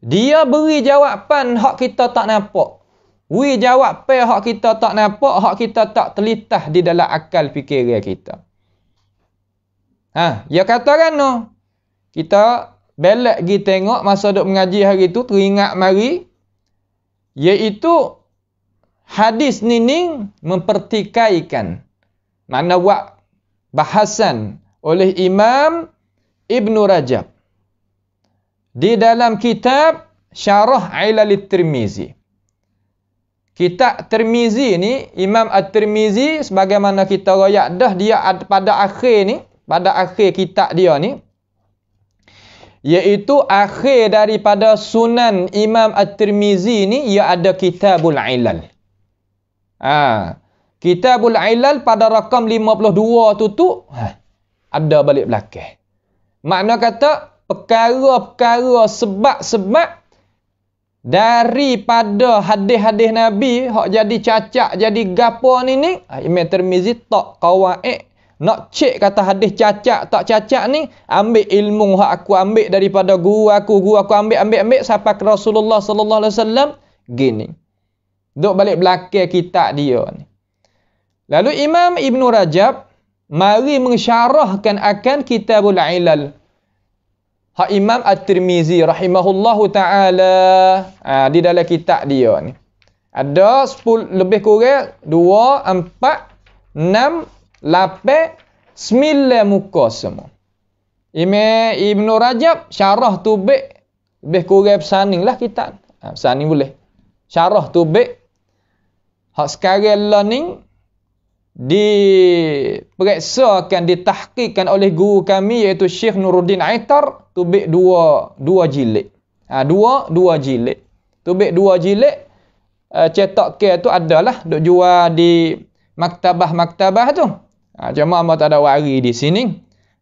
dia beri jawapan hak kita tak nampak. Beri jawapan hak kita tak nampak, hak kita tak terlitah di dalam akal fikiran kita. Dia katakan kita belak pergi tengok masa duk mengaji hari tu, teringat mari, iaitu hadis ni mempertikaikan. Mana buat bahasan oleh Imam Ibn Rajab di dalam kitab Syarah Ilalit Tirmizi. Kitab Tirmizi ni, Imam At-Tirmizi sebagaimana kita royak dah, dia pada akhir kitab dia ni, iaitu akhir daripada Sunan Imam At-Tirmizi ni, ia ada Kitabul Ilal. Kitabul Ilal pada rakam 52 tu ada balik belakang. Makna kata perkara-perkara sebab-sebab daripada hadis-hadis Nabi hak jadi cacat, jadi gapo ni Imam Tirmizi tak qawaid nak cek kata hadis cacat tak cacat ni, ambil ilmu hak aku ambil daripada guru aku ambil sampai ke Rasulullah sallallahu alaihi wasallam gini. Duk balik belakang kitab dia ni. Lalu Imam Ibn Rajab mari mensyarahkan akan Kitabul Ilal. hak Imam At-Tirmizi rahimahullahu taala di dalam kitab dia ni. Ada 10 lebih kurang 2 4 6 8 9 muka semua. Imam Ibn Rajab syarah Tubik lebih kurang pesaning lah kitab. Pesaning boleh. Syarah Tubik hak sekarang learning diperiksakan, ditahqiqkan oleh guru kami iaitu Syekh Nuruddin Aitar, Tubik 2 jilid. Dua jilid. Tubik 2 jilid cetak ke tu adalah duk jual di maktabah-maktabah tu. Cuma amat tak ada wari di sini.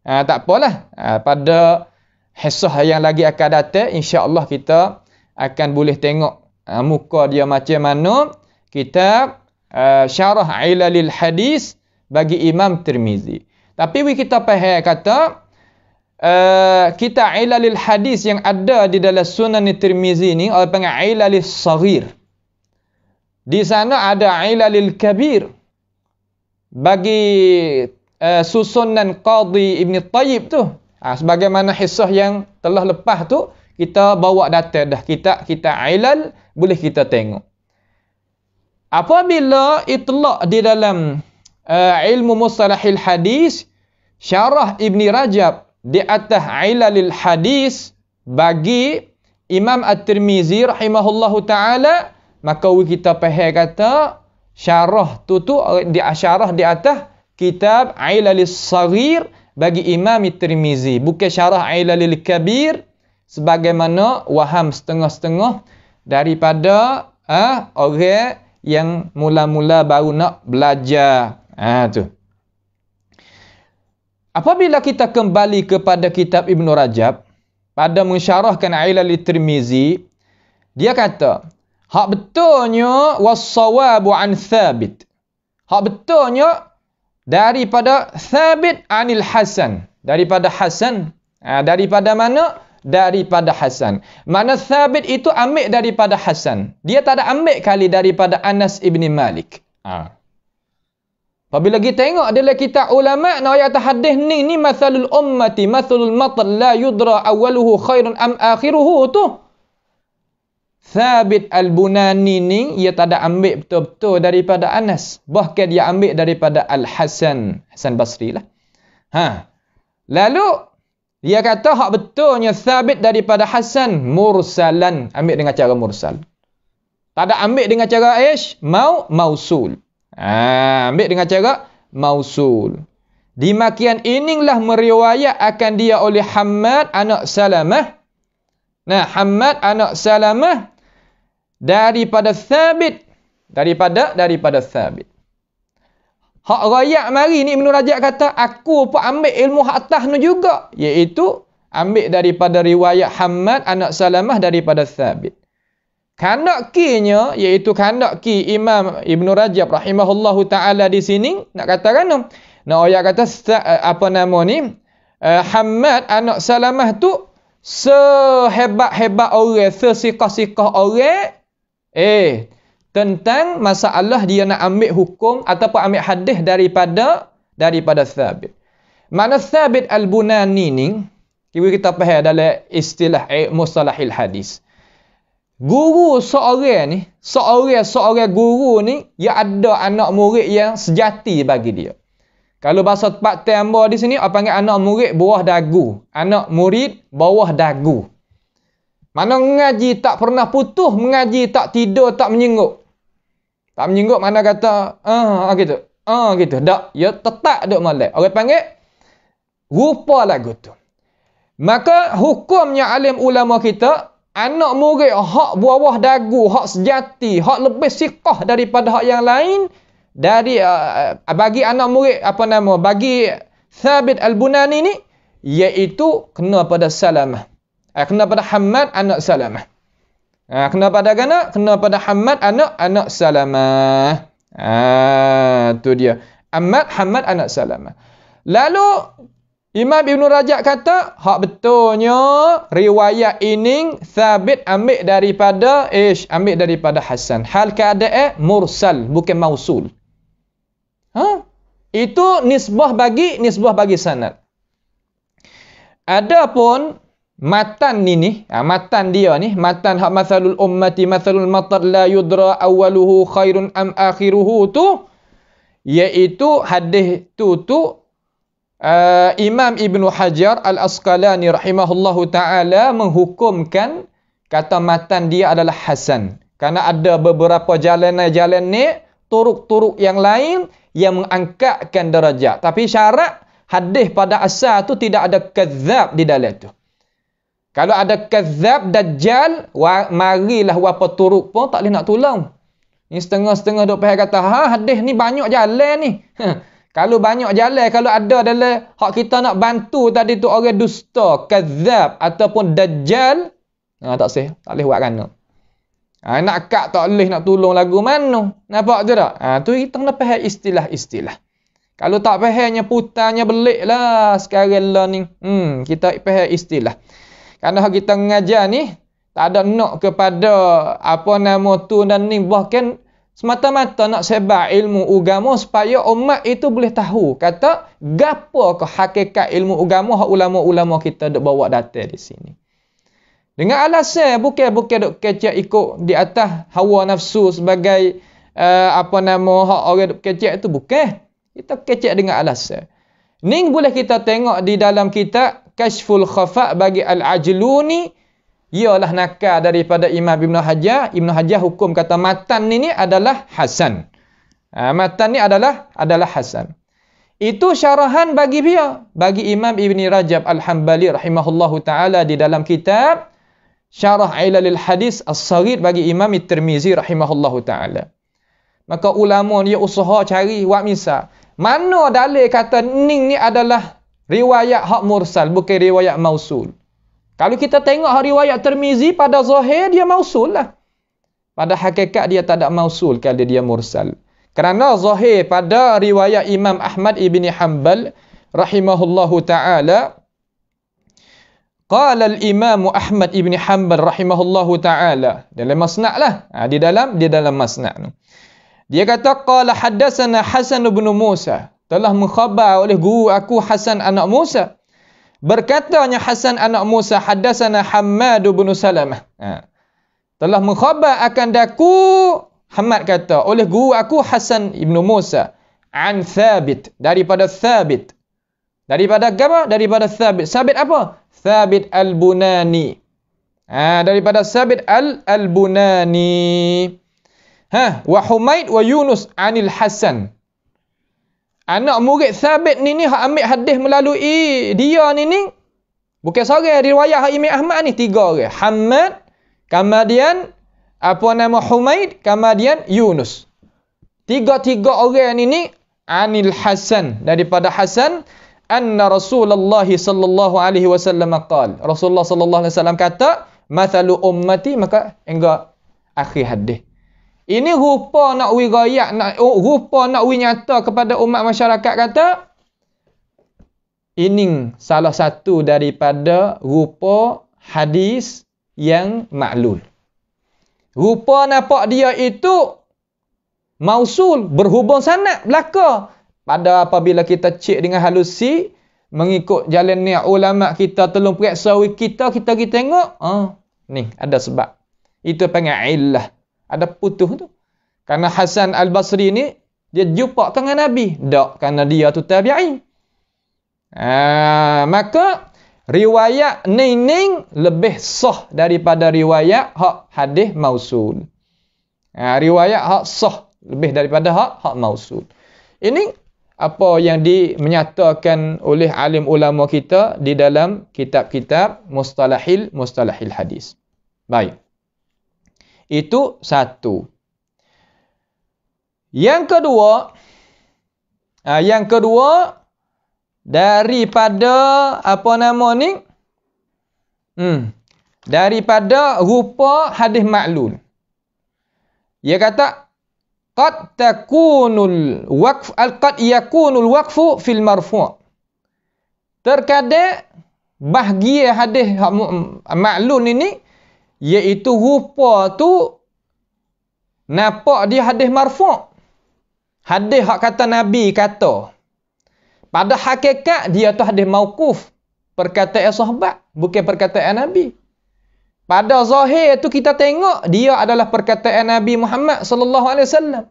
Tak apalah. Pada hisah yang lagi akan datang, insya-Allah kita akan boleh tengok muka dia macam mana kitab Syarah Ilalil Hadis bagi Imam Tirmizi. Tapi kita faham kata kitab Ilalil Hadis yang ada di dalam Sunan Tirmizi ni orang panggil Ilalis Saghir. Di sana ada Ilalil Kabir bagi susunan Qadhi Ibn Tayyib tu. Sebagaimana hisah yang telah lepas tu, kita bawa data dah. Kita ilal, boleh kita tengok. Apabila itlaq di dalam ilmu mustalahil hadis, syarah Ibn Rajab di atas ilalil hadis bagi Imam At-Tirmizi rahimahullahu ta'ala, maka kita faham kata syarah tu syarah di atas kitab Ilalis Saghir bagi Imam Tirmizi, bukan syarah Ilalil Kabir sebagaimana waham setengah-setengah daripada orang yang mula-mula baru nak belajar. Tu. Apabila kita kembali kepada kitab Ibn Rajab pada mensyarahkan Ilalil Tirmizi, dia kata hak betulnya was-sawabu an Thabit. Hak betulnya daripada Thabit anil Hasan. Daripada Hasan. Daripada mana? Daripada Hasan. Mana Thabit itu ambil daripada Hasan. Dia tak ada ambil kali daripada Anas ibn Malik. Apabila kita tengok dalam kitab ulama' na ayat hadis ni mathalul ummati mathalul matar la yudra awaluhu khairun am akhiruhu tu. Thabit Al-Bunani ni ia tak ada ambil betul-betul daripada Anas. Bahkan dia ambil daripada Al-Hasan. Hasan Basri lah. Lalu dia kata hak betulnya Thabit daripada Hasan mursalan. Ambil dengan cara mursal. Tak ada ambil dengan cara mausul. Ambil dengan cara mausul. Demikian inilah meriwayat akan dia oleh Hammad anak Salamah. Hammad anak Salamah daripada Thabit. Daripada Thabit. Hak rayak mari ni Ibn Rajab kata, aku pun ambil ilmu hak atas ni juga. Iaitu ambil daripada riwayat Hammad anak Salamah daripada Thabit. Kandak kinya, iaitu kandak ki Imam Ibn Rajab rahimahullahu ta'ala di sini, nak katakan ayat kata, Hammad anak Salamah tu, sehebat-hebat orang, sesikah-sikah orang, tentang masalah dia nak ambil hukum ataupun ambil hadis daripada Thabit. Mana Thabit Al-Bunani ni, kita faham dalam istilah mustalahil hadis. Guru seorang guru ni, dia ada anak murid yang sejati bagi dia. Kalau bahasa tempat tambah di sini, apa panggil anak murid bawah dagu. Anak murid bawah dagu. Mana mengaji tak pernah putus, mengaji tak tidur, tak menyingguk. Tak menyingguk mana kata, gitu. Gitu. Tak, ya tetap duk molek. Orang panggil rupa lagu tu. Maka hukumnya alim ulama kita, anak murid hak bawah dagu, hak sejati, hak lebih siqah daripada hak yang lain, dari bagi anak murid bagi Thabit Al-Bunani ni, iaitu kena pada Salamah. Kena pada Hammad anak Salamah. Kena pada Hammad anak Salamah. Tu dia. Hammad anak Salamah. Lalu Imam Ibn Rajab kata, hak betulnya riwayat ini Thabit ambil daripada Hasan. Hal keadaan mursal, bukan mausul. Itu nisbah bagi sanad. Adapun matan ni, matan dia ni, matan hak mathalul ummati mathalul matar la yudra awwaluhu khairun am akhiruhu tu, iaitu hadis tu Imam Ibn Hajar Al-Asqalani rahimahullahu ta'ala menghukumkan kata matan dia adalah hasan. Kerana ada beberapa jalan-jalan ni, turuk-turuk yang lain yang mengangkatkan darajat. Tapi syarat hadis pada asal tu tidak ada kadzab di dalam tu. Kalau ada kadzab, dajjal, marilah wapa turuk pun tak boleh nak tolong. Ni setengah-setengah duk faham kata, hadis ni banyak jalan ni. Kalau banyak jalan, kalau ada dalam hak kita nak bantu tadi tu orang dusta, kadzab ataupun dajjal, tak sah, tak boleh buat kana. Nak kat tak boleh nak tolong lagu mana. Nampak tu tak? Tu kita kena faham istilah-istilah. Kalau tak fahamnya putarnya belik lah sekarang lah ni. Kita faham istilah. Kerana kita mengajar ni, tak ada nak kepada apa nama tu dan ni. Bahkan semata-mata nak sebar ilmu agama supaya umat itu boleh tahu. Kata, gapo ke hakikat ilmu agama hak ulama-ulama kita duk bawa data di sini. Dengan alasan bukan duk kecek ikut di atas hawa nafsu sebagai apa nama hak orang duk kecek itu. Bukan. Kita kecek dengan alasan. Ni boleh kita tengok di dalam kitab Kashful Khafa bagi Al-Ajluni, ialah nakal daripada Imam Ibn Hajar. Ibn Hajar hukum kata matan ni adalah hasan. Matan ni adalah hasan. Itu syarahan bagi dia, bagi Imam Ibn Rajab Al-Hambali rahimahullahu ta'ala di dalam kitab Syarah Ilalil Hadis As-Saghir bagi Imam Tirmizi rahimahullahu ta'ala. Maka ulama dia usaha cari wak misal. Mana dalil kata ni adalah riwayat hak mursal, bukan riwayat mausul. Kalau kita tengok riwayat Tirmizi pada zahir dia mausul lah. Pada hakikat dia tak ada mausul kalau dia mursal. Kerana zahir pada riwayat Imam Ahmad ibn Hanbal rahimahullahu ta'ala, qala al-Imam Ahmad ibn Hanbal rahimahullahu ta'ala, dalam masna' lah. Di dalam masna' tu. Dia kata, qala haddatsana Hasan bin Musa, telah mengkhabar oleh guru aku Hasan anak Musa. Berkatanya Hasan anak Musa, haddatsana Hammad bin Salamah. Telah mengkhabar akan daku, Hamad kata, oleh guru aku Hasan ibn Musa, an Thabit, daripada Thabit. Daripada apa? Daripada Thabit. Thabit apa? Thabit al-Bunani. Daripada Thabit al-Bunani. Wa Humaid wa Yunus anil Hasan. Anak murid Thabit ni hak ambil hadis melalui dia ni bukan seorang riwayat hak Imam Ahmad ni, 3 orang. Hammad, kemudian apa nama Humaid, kemudian Yunus. 3 orang ni anil Hasan, daripada Hasan, anna Rasulullah sallallahu alaihi wasallam qala. Rasulullah sallallahu alaihi wasallam kata, mathalu ummati, maka hingga akhir hadis. Ini rupa nak wirayak, rupa nak nyata kepada umat masyarakat kata, ini salah satu daripada rupa hadis yang maklul. Rupa nampak dia itu mausul, berhubung sanad belaka. Pada apabila kita cek dengan halusi, mengikut jalan ni ulama kita tolong periksa kita tengok, ni ada sebab. Itu panggil illah. Ada putus tu. Karena Hasan Al-Basri ni, dia jumpa dengan Nabi. Tak, kerana dia tu tabi'in. Maka, riwayat ni lebih sah daripada riwayat hak hadis mausul. Riwayat hak sah lebih daripada hak mausul. Ini apa yang menyatakan oleh alim ulama kita di dalam kitab-kitab mustalahil hadis. Baik. Itu satu. Yang kedua daripada apa nama ni? Daripada rupa hadis maklul. Dia kata qad yakunul waqfu fil marfu'. Terkadang bahagian hadis maklul ini iaitu rupa tu nampak dia hadis marfu'. Hadis hak kata Nabi kata. Pada hakikat dia tu hadis mauquf. perkataan sahabat, bukan perkataan Nabi. Pada zahir tu kita tengok dia adalah perkataan Nabi Muhammad sallallahu alaihi wasallam.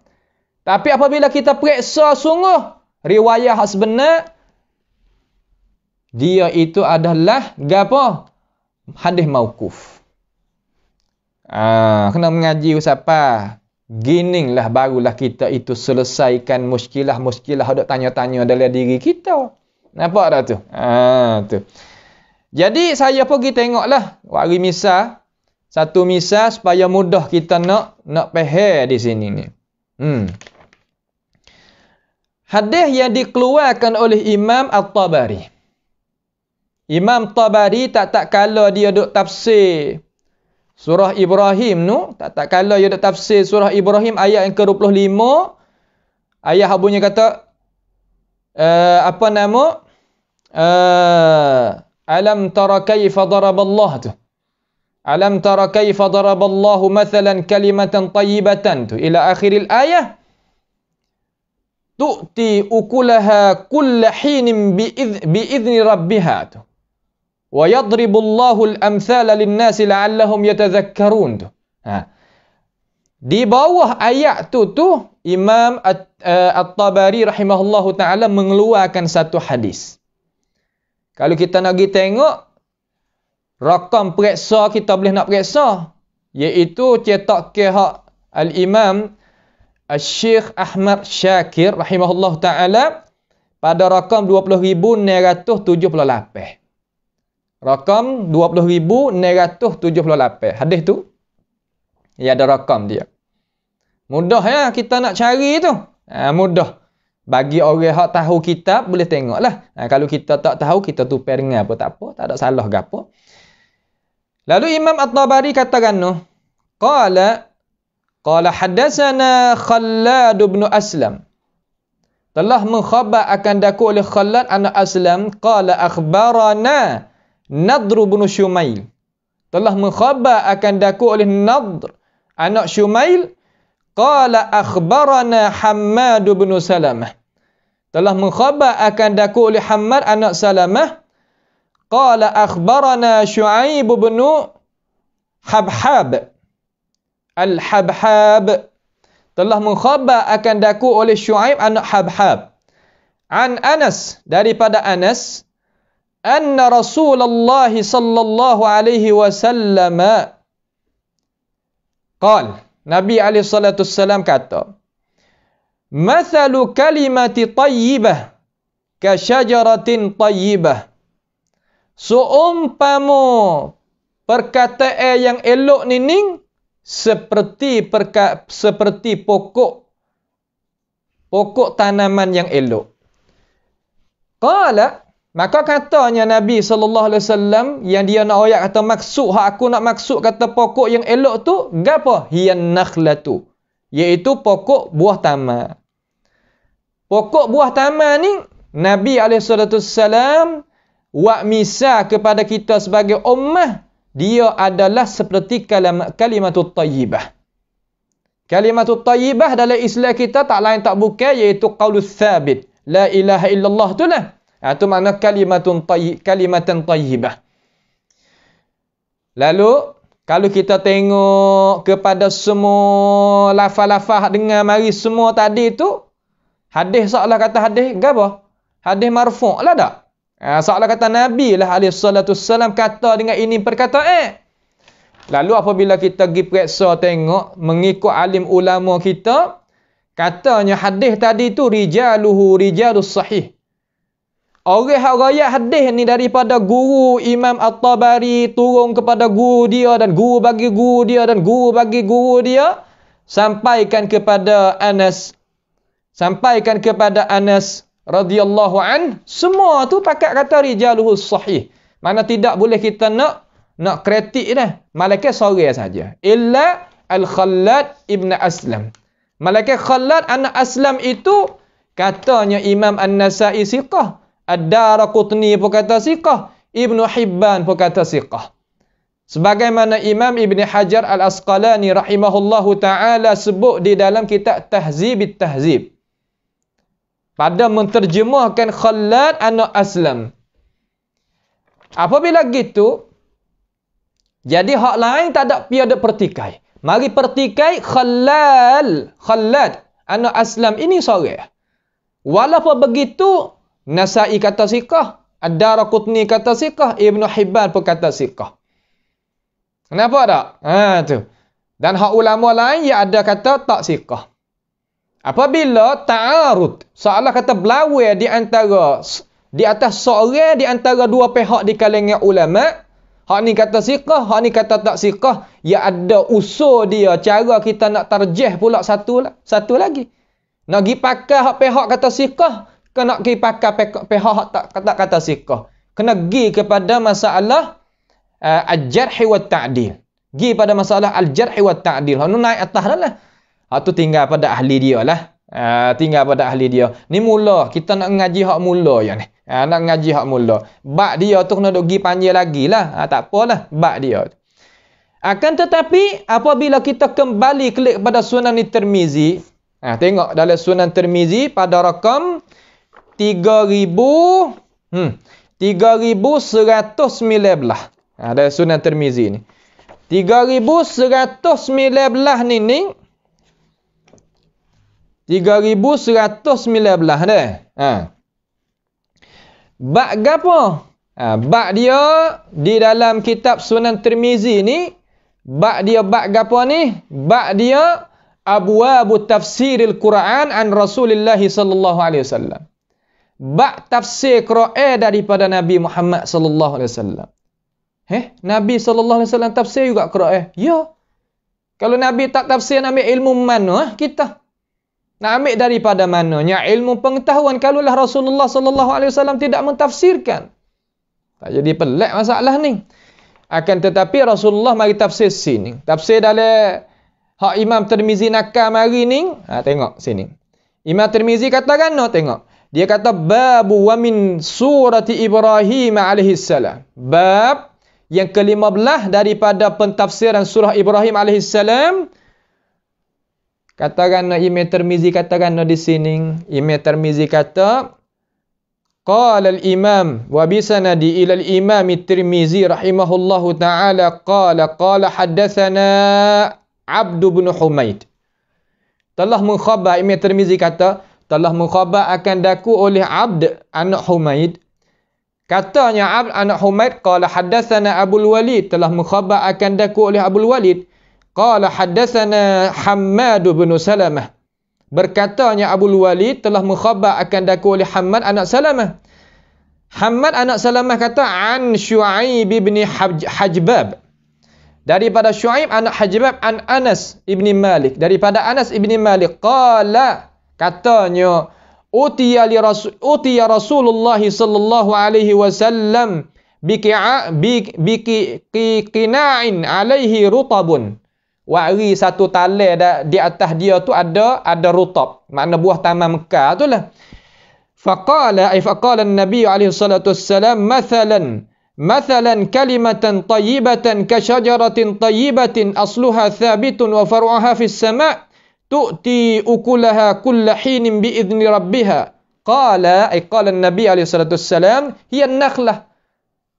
Tapi apabila kita periksa sungguh riwayat sebenar, dia itu adalah gapo? Hadis mauquf. Kena mengaji siapa? Gininglah barulah kita itu selesaikan muskilah-muskilah dok tanya-tanya dalam diri kita. Nampak dah tu? Tu. Jadi saya pergi tengoklah wari misal, satu misal supaya mudah kita nak faham di sini ni. Hadis yang dikeluarkan oleh Imam At-Tabari. Imam Tabari tak kala dia duk tafsir surah Ibrahim tu, tak kala dia duk tafsir surah Ibrahim ayat yang ke-25, ayat bunyi kata apa nama? Alam tara kaifa daraballahu tu. Alam tara kaifa daraballahu mathalan kalimatan tayyibatan tu ila akhiril ayah. Tu'ti ukulaha kulla hinin bi'izni rabbiha tu. Wa yadribullahu al-amthala lin-nasi la'allahum yatadhakkarun tu. Di bawah ayat tu Imam At-Tabari rahimahullahu taala mengeluarkan satu hadis. Kalau kita nak pergi tengok rakam periksa kita boleh nak periksa, iaitu cetak hak Al-Imam Al-Syekh Ahmad Syakir rahimahullahu taala pada rakam 20,978. Rakam 20,978. Hadis tu ya ada rakam dia. Mudah ya kita nak cari tu. Mudah. Bagi orang yang tahu kitab boleh tengoklah. Kalau kita tak tahu kita tupai dengan apa tak apa, tak ada salah ke apa. Lalu Imam At-Tabari katakan qala haddatsana Khallad bin Aslam. Telah mengkhabar akan daku oleh Khallad anak Aslam, qala akhbarana Nadr bin Shumail. Telah mengkhabar akan daku oleh Nadr anak Shumail, qala akhbarana Hammad bin Salamah. Telah mengkhabar akan daku oleh Hammad anak Salamah, qala akhbarana Shu'aib bin Habhab. Al-Habhab telah mengkhabar akan daku oleh Shu'aib anak Habhab. An Anas, daripada Anas, anna Rasulullah sallallahu alaihi wasallam qala, Nabi alaihi salatu wassalam kata, mathalu kalimati tayyibah ka syajaratin tayyibah. Seumpama perkataan yang elok nining seperti pokok tanaman yang elok. Qala, maka katanya Nabi sallallahu alaihi wasallam yang dia nak ayat kata maksud aku nak maksud kata pokok yang elok tu gapo? Hiyan nakhlatu, iaitu pokok buah taman. Pokok buah taman ni Nabi alaihi salatu wasallam wa misal kepada kita sebagai ummah, dia adalah seperti kalimatut tayyibah. Kalimatut tayyibah dalam Islam kita tak lain tak bukan iaitu qaulus thabit, la ilaha illallah tu lah. Itu makna kalimatan tayyibah. Lalu kalau kita tengok kepada semua lafaz-lafaz dengar mari semua tadi tu, hadis seolah kata hadis gapo? Hadis marfu' lah tak? Seolah kata Nabi lah alaihi salatu wassalam kata dengan ini perkataan. Lalu apabila kita pergi periksa tengok mengikut alim ulama kita, katanya hadis tadi tu rijaluhu rijalus sahih. Orang riwayat hadis ni daripada guru Imam At-Tabari turun kepada guru dia dan guru bagi guru dia dan guru bagi guru dia sampaikan kepada Anas radhiyallahu an, semua tu pakat kata rijaluhu sahih. Mana tidak boleh kita nak kritik dah. Malaikat sore saja. Illa Al-Khallad ibn Aslam. Malaikat Khallad anak Aslam itu katanya Imam An-Nasai siqah, Ad-Daraqutni pun kata siqah, Ibnu Hibban pun kata siqah. Sebagaimana Imam Ibn Hajar Al-Asqalani rahimahullahu ta'ala sebut di dalam kitab Tahzibit Tahzib. Pada menterjemahkan Khallad anak Aslam. Malaikat Khallad anak Aslam itu katanya Imam An-Nasai siqah, Ad-Daraqutni pun kata siqah, Ibnu Hibban pun kata siqah. Sebagaimana Imam Ibn Hajar Al-Asqalani rahimahullahu ta'ala sebut di dalam kitab Tahzibit Tahzib. Pada menterjemahkan Khallad anak Aslam. Apabila gitu, jadi hak lain tak ada piada pertikai. Mari pertikai Khallad anak Aslam ini seorang. Walaupun begitu, Nasai kata siqah, Ad-Daraqutni kata siqah, Ibn Hibban pun kata siqah. Kenapa tak? Tu. Dan hak ulama lain yang ada kata tak siqah. Apabila ta'arud, seolah kata berlawan di atas seorang di antara dua pihak di kalangan ulama, hak ni kata siqah, hak ni kata tak siqah, ya ada usul dia, cara kita nak tarjih pula satu lagi. Nak pergi pakai hak pihak kata siqah, ke nak pergi pakai pihak hak tak kata siqah. Kena pergi kepada masalah al-jarh wa ta'dil. Pergi pada masalah al-jarh wa ta'dil. Hak naik atas dah lah. Hak tu tinggal pada ahli dia lah. Tinggal pada ahli dia. Ni mula, kita nak ngaji hak mula ya ni. Nak ngaji hak mula. Bak dia tu kena duk pergi panjang lagi lah. Tak apalah, bak dia. Akan tetapi, apabila kita kembali klik pada Sunan Tirmizi, tengok dalam Sunan Tirmizi pada rakam 3119. Dalam Sunan Tirmizi ni. 3119 ni 3119 dah. Bab gapo? Bab dia di dalam kitab Sunan Tirmizi ni, bab dia bab gapo ni? Bab dia Abwabu Tafsiril Quran an Rasulillah sallallahu alaihi wasallam. Bab tafsir Quran daripada Nabi Muhammad sallallahu alaihi wasallam. Nabi sallallahu alaihi wasallam tafsir juga Quran? Ya. Kalau Nabi tak tafsir, nak ambil ilmu mana kita? Nak ambil daripada mananya ilmu pengetahuan kalaulah Rasulullah sallallahu alaihi wasallam tidak mentafsirkan. Tak jadi pelik masalah ni. Akan tetapi Rasulullah mari tafsir sini. Tafsir dalam hak Imam Tirmizi nakal mari ni, tengok sini. Imam Tirmizi katakan tengok. Dia kata babu wa min surati Ibrahim alaihi salam. Bab yang ke-15 daripada pentafsiran surah Ibrahim alaihi salam. Katakan Imam Tirmizi katakan di sini. Imam Tirmizi kata qala al-imam wa bi sanadi ila al-imam Tirmizi rahimahullahu ta'ala qala haddatsana Abd bin Humaid. Telah mengkhabar, Imam Tirmizi kata telah mengkhabar akan daku oleh Abd anak Humaid. Katanya Abd anak Humaid qala haddatsana Abul Walid, telah mengkhabar akan daku oleh Abul Walid. Qala haddatsana Hammad bin Salamah. Berkatanya Abul Walid telah mengkhabar akan daku oleh Hammad anak Salamah. Hammad anak Salamah kata an Syuaib bin Hajbab. Daripada Syuaib anak Hajbab an Anas ibn Malik. Daripada Anas ibn Malik qala katanya utiya Rasulullah sallallahu alaihi wasallam biqina'in alaihi rutabun. Wari satu tali di atas dia tu ada rutab, makna buah taman Mekah tu lah. Faqala an-nabi alaihi salatu wassalam mathalan kalimatan tayyibatan ka syajaratin tayyibatin asluha thabitun wa far'uha fis sama' tu'ti ukulaha kulla hinin bi idzni rabbiha. Qala an-nabi alaihi salatu wassalam hiya an-nakhlah,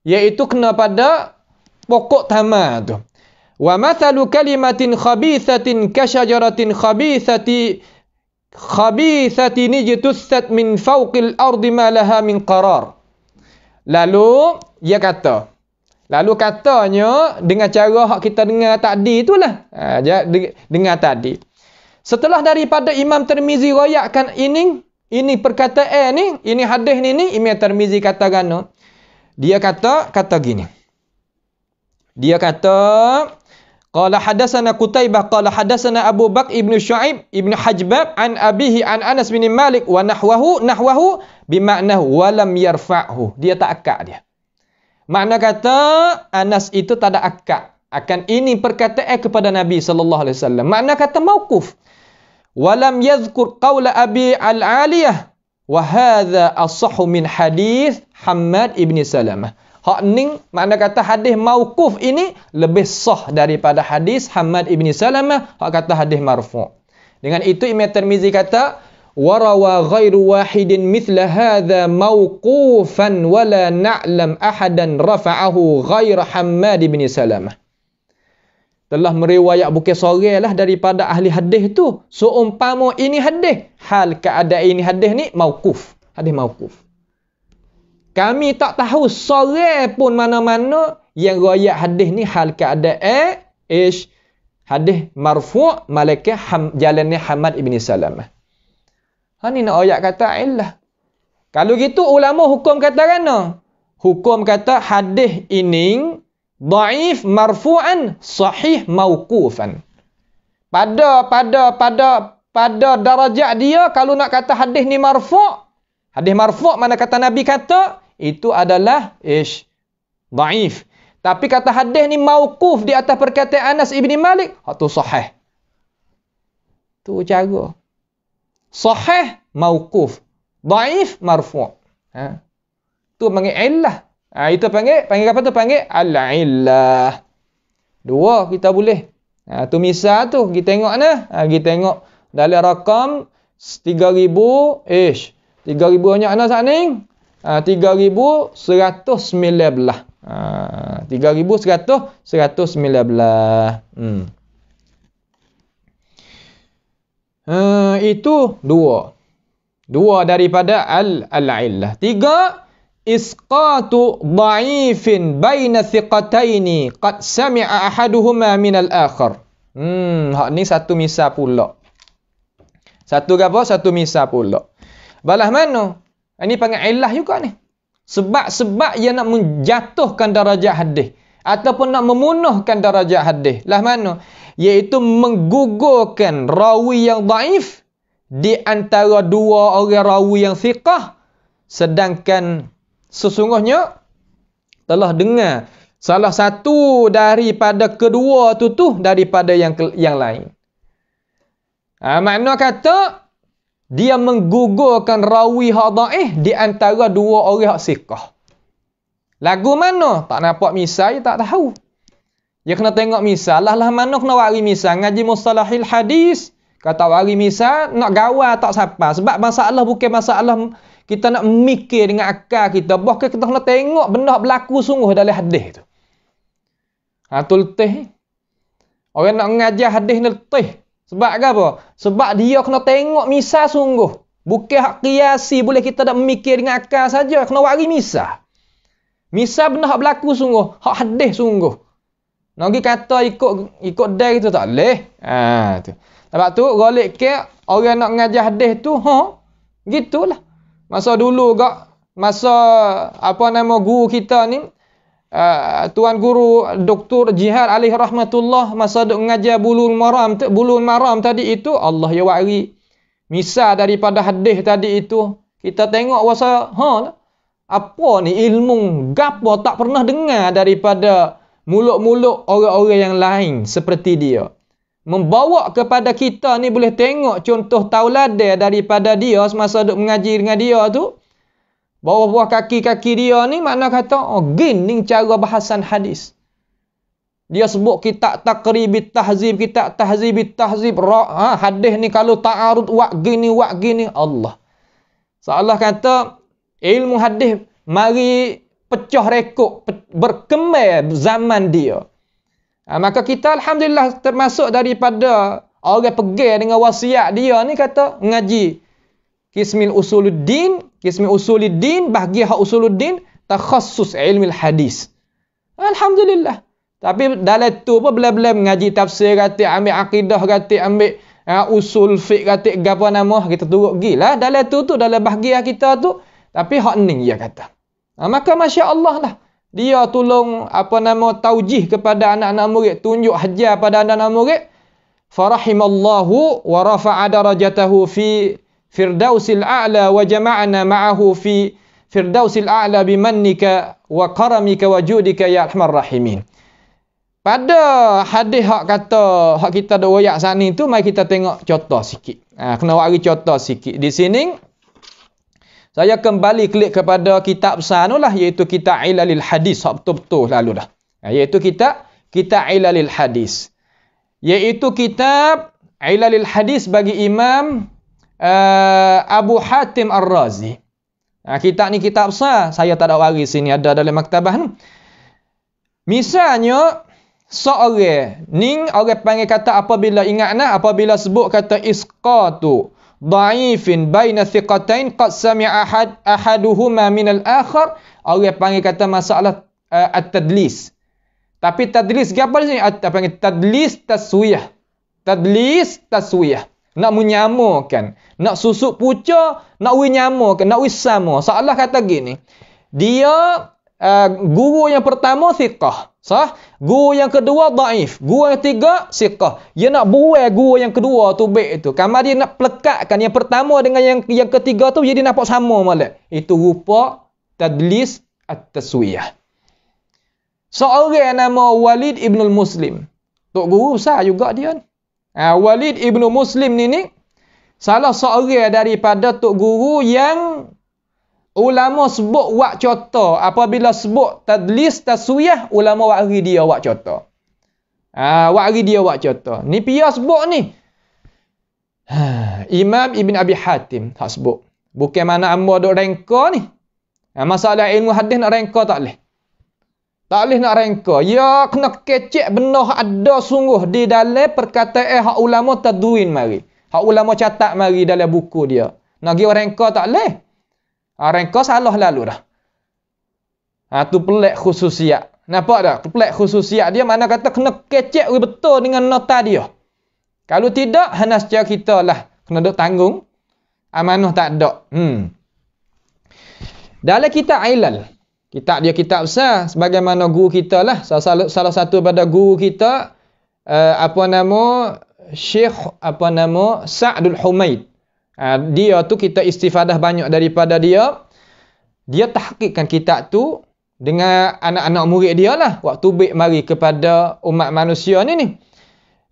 iaitu kena pada pokok taman tu. Wa mathalu kalimatin khabithatin ka syajaratin khabithati nijtussat min fawqil ardi ma laha min qarar. Lalu katanya dengan cara hak kita dengar tadi itulah. Dengar tadi. Setelah daripada Imam Tirmizi riwayatkan ini perkataan ini hadis ni Imam Tirmizi katakan dia kata gini. Dia kata qala hadatsana Qutaibah qala hadatsana Abu Bakr ibn Syuaib ibn Hajbab an abihi an Anas bin Malik wa nahwahu bimaknahu wa lam yarfa'hu. Dia tak akad dia. Makna kata Anas itu tak ada akad akan ini perkataan kepada Nabi sallallahu alaihi wasallam. Makna kata mauquf. Wa lam yadhkur qawla Abi al-Aliyah wa hadza asahhu min hadis Hammad ibn Salamah. Hak ni makna kata hadis mauquf ini lebih sah daripada hadis Hammad ibn Salamah hak kata hadis marfu'. Dengan itu Imam Tirmizi kata warawa ghairu wahidin mithla hadha mawqufan wala na'lam ahadan rafa'ahu ghaira Hammad bin Salamah. Telah meriwayat bukan seorang lah daripada ahli hadis tu seumpama ini hadis, hal keadaan ini hadis ni mauquf, hadis mauquf. Kami tak tahu seorang pun mana-mana yang riwayat hadis ni hal keadaan hadis marfu' malaikat jalannya Hammad ibn Salamah. Ni nak ayat kata illah. Kalau gitu ulama hukum kata kana? Hukum kata hadis ini dhaif marfu'an, sahih mauqufan. Pada darajat dia kalau nak kata hadis ni marfu', hadis marfu' mana kata Nabi kata, itu adalah dhaif. Tapi kata hadis ni mauquf di atas perkataan Anas ibn Malik, itu sahih. Tu cara. Sahih mauquf, dhaif marfu'. Tu panggil illah. Itu panggil apa tu? Panggil al-illah. Dua kita boleh. Tu misal tu kita tengok nah. Kita tengok dalam rakam 3000 3000 banyak nah sat ni. 3119. 3119. Itu dua daripada al-illah. 3, isqatu dha'ifin baina thiqataini qad sami'a ahaduhuma min al-akhar. Hak ni satu misal pula. Satu misal pula. Balah mana? Ini panggil illah juga ni. Sebab yang nak menjatuhkan darajat hadis ataupun nak memunuhkan darajat hadis. Lah mana? Iaitu menggugurkan rawi yang dhaif di antara dua orang rawi yang thiqah, sedangkan sesungguhnya telah dengar salah satu daripada kedua tu daripada yang lain. Makna kata dia menggugurkan rawi hak dhaif di antara dua orang hak thiqah. Lagu mana? Tak nampak misal, tak tahu. Dia kena tengok misal. Lah mana kena wari misal. Ngaji mustalahil hadis. Kata wari misal, nak gawal tak siapa. Sebab masalah bukan masalah kita nak mikir dengan akal kita. Bahkan kita kena tengok benda berlaku sungguh dalam hadis tu. Tu letih. Orang nak mengajar hadis ni letih. Sebab apa? Sebab dia kena tengok misal sungguh. Bukan hak kiasi boleh kita nak mikir dengan akal saja. Kena wari misal. Misal benda hak berlaku sungguh. Hak hadis sungguh. Nak pergi kata ikut day tu tak boleh. Tu. Sebab tu golek ke orang nak mengajar hadis tu, gitulah. Masa dulu masa guru kita ni, tuan guru Dr. Jihad alaihi rahmatullah, masa duk mengajar bulul maram tadi itu, Allah ya wari misal daripada hadis tadi itu, kita tengok wasa apa ni ilmu gapo tak pernah dengar daripada mulut-mulut orang-orang yang lain seperti dia. Membawa kepada kita ni boleh tengok contoh tauladan daripada dia semasa duk mengaji dengan dia tu. Bawah-bawah kaki-kaki dia ni makna kata, gini cara bahasan hadis. Dia sebut kitab Taqribit Tahzib, kitab Tahzibit Tahzib. Hadis ni kalau ta'arud wak gini. Allah. Seolah kata ilmu hadis mari pecah rekod, berkembang zaman dia. Maka kita alhamdulillah termasuk daripada orang pegang dengan wasiat dia ni, kata ngaji Qismil Usuluddin, bahagian hak Usuluddin, takhassus ilmu hadis. Alhamdulillah. Tapi dalam tu pun bila-bila mengaji tafsir, kata ambil akidah, kata ambil usul fiqh, kata apa nama, kita turut gila dalam tu dalam bahagian kita tu. Tapi hak ni dia kata. Maka masya-Allah lah. Dia tolong taujih kepada anak-anak murid, tunjuk hajar pada anak-anak murid. Farahimallahu wa rafa'a darajatahu fi firdausil a'la wa jama'na ma'ahu fi firdausil a'la bimannika wa karamika wa judika ya arhamar rahimin. Pada hadis hak kita dak royak saat ni tu, mari kita tengok contoh sikit. Kena wari contoh sikit. Di sini saya kembali klik kepada kitab sanulah, iaitu kitab Ilalil Hadis, hak betul-betul lalu dah. Iaitu kitab Ilalil Hadis. Iaitu kitab Ilalil Hadis bagi Imam Abu Hatim Ar-Razi. Kitab ni kitab besar. Saya tak ada waris sini, ada dalam maktabah ni. Misalnya, seorang ni orang panggil kata apabila ingat apabila sebut kata isqatu dhaifin baina thiqatain qad sami'a ahaduhuma min al-akhar, orang panggil kata masalah at-tadlis. Tapi tadlis apa di sini? Panggil tadlis taswiyah. Tadlis taswiyah. Nak menyamakan, nak susuk puca, nak nyamakan, nak sama. Seolah kata gini. Dia guru yang pertama thiqah. Sah? Guru yang kedua dhaif. Guru yang ketiga thiqah. Dia nak buai guru yang kedua tu baik itu. Kamar dia nak pelekatkan yang pertama dengan yang ketiga tu jadi nampak sama molek. Itu rupa tadlis at-taswiyah. Seorang nama Walid Ibn Muslim. Tok guru besar juga dia. Walid Ibn Muslim ni salah seorang daripada tok guru yang ulama sebut wak contoh. Apabila sebut tadlis taswiyah, ulama wak dia wak contoh. Wak dia wak contoh. Ni pia sebut ni. Imam Ibn Abi Hatim tak sebut. Bukan mana amba duk rengka ni. Masalah ilmu hadis nak rengka tak boleh. Tak boleh nak rengka. Ya kena kecek benar ada sungguh di dalam perkataan hak ulama tadwin mari. Hak ulama catat mari dalam buku dia. Nak pergi rengka tak boleh. Rengka salah lalu dah. Tu pelik khususiat. Nampak tak? Pelik khususiat dia mana kata kena kecek betul dengan nota dia. Kalau tidak, hanya secara kita lah. Kena duk tanggung. Amanah tak ada. Dalam kitab Ilal. Kitab dia kitab besar. Sebagaimana guru kita lah. Salah satu pada guru kita. Syekh Sa'dul Humaid. Dia tu kita istifadah banyak daripada dia. Dia tahqiqkan kitab tu dengan anak-anak murid dia lah. Waktu baik mari kepada umat manusia ni.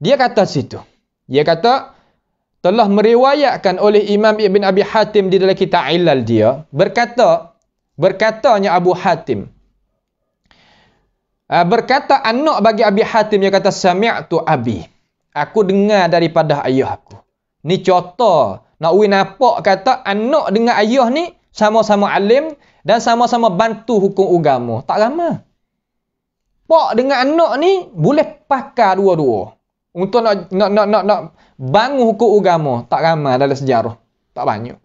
Dia kata situ. Dia kata, telah meriwayatkan oleh Imam Ibn Abi Hatim di dalam kitab Ilal dia. Berkatanya Abu Hatim. Berkata anak bagi Abi Hatim, dia kata, sami'tu abi. Aku dengar daripada ayah aku. Ni contoh. Nak nampak kata anak dengan ayah ni sama-sama alim dan sama-sama bantu hukum agama. Tak ramai. Pak dengan anak ni boleh pakar dua-dua. Untuk nak bangun hukum agama. Tak ramai dalam sejarah. Tak banyak.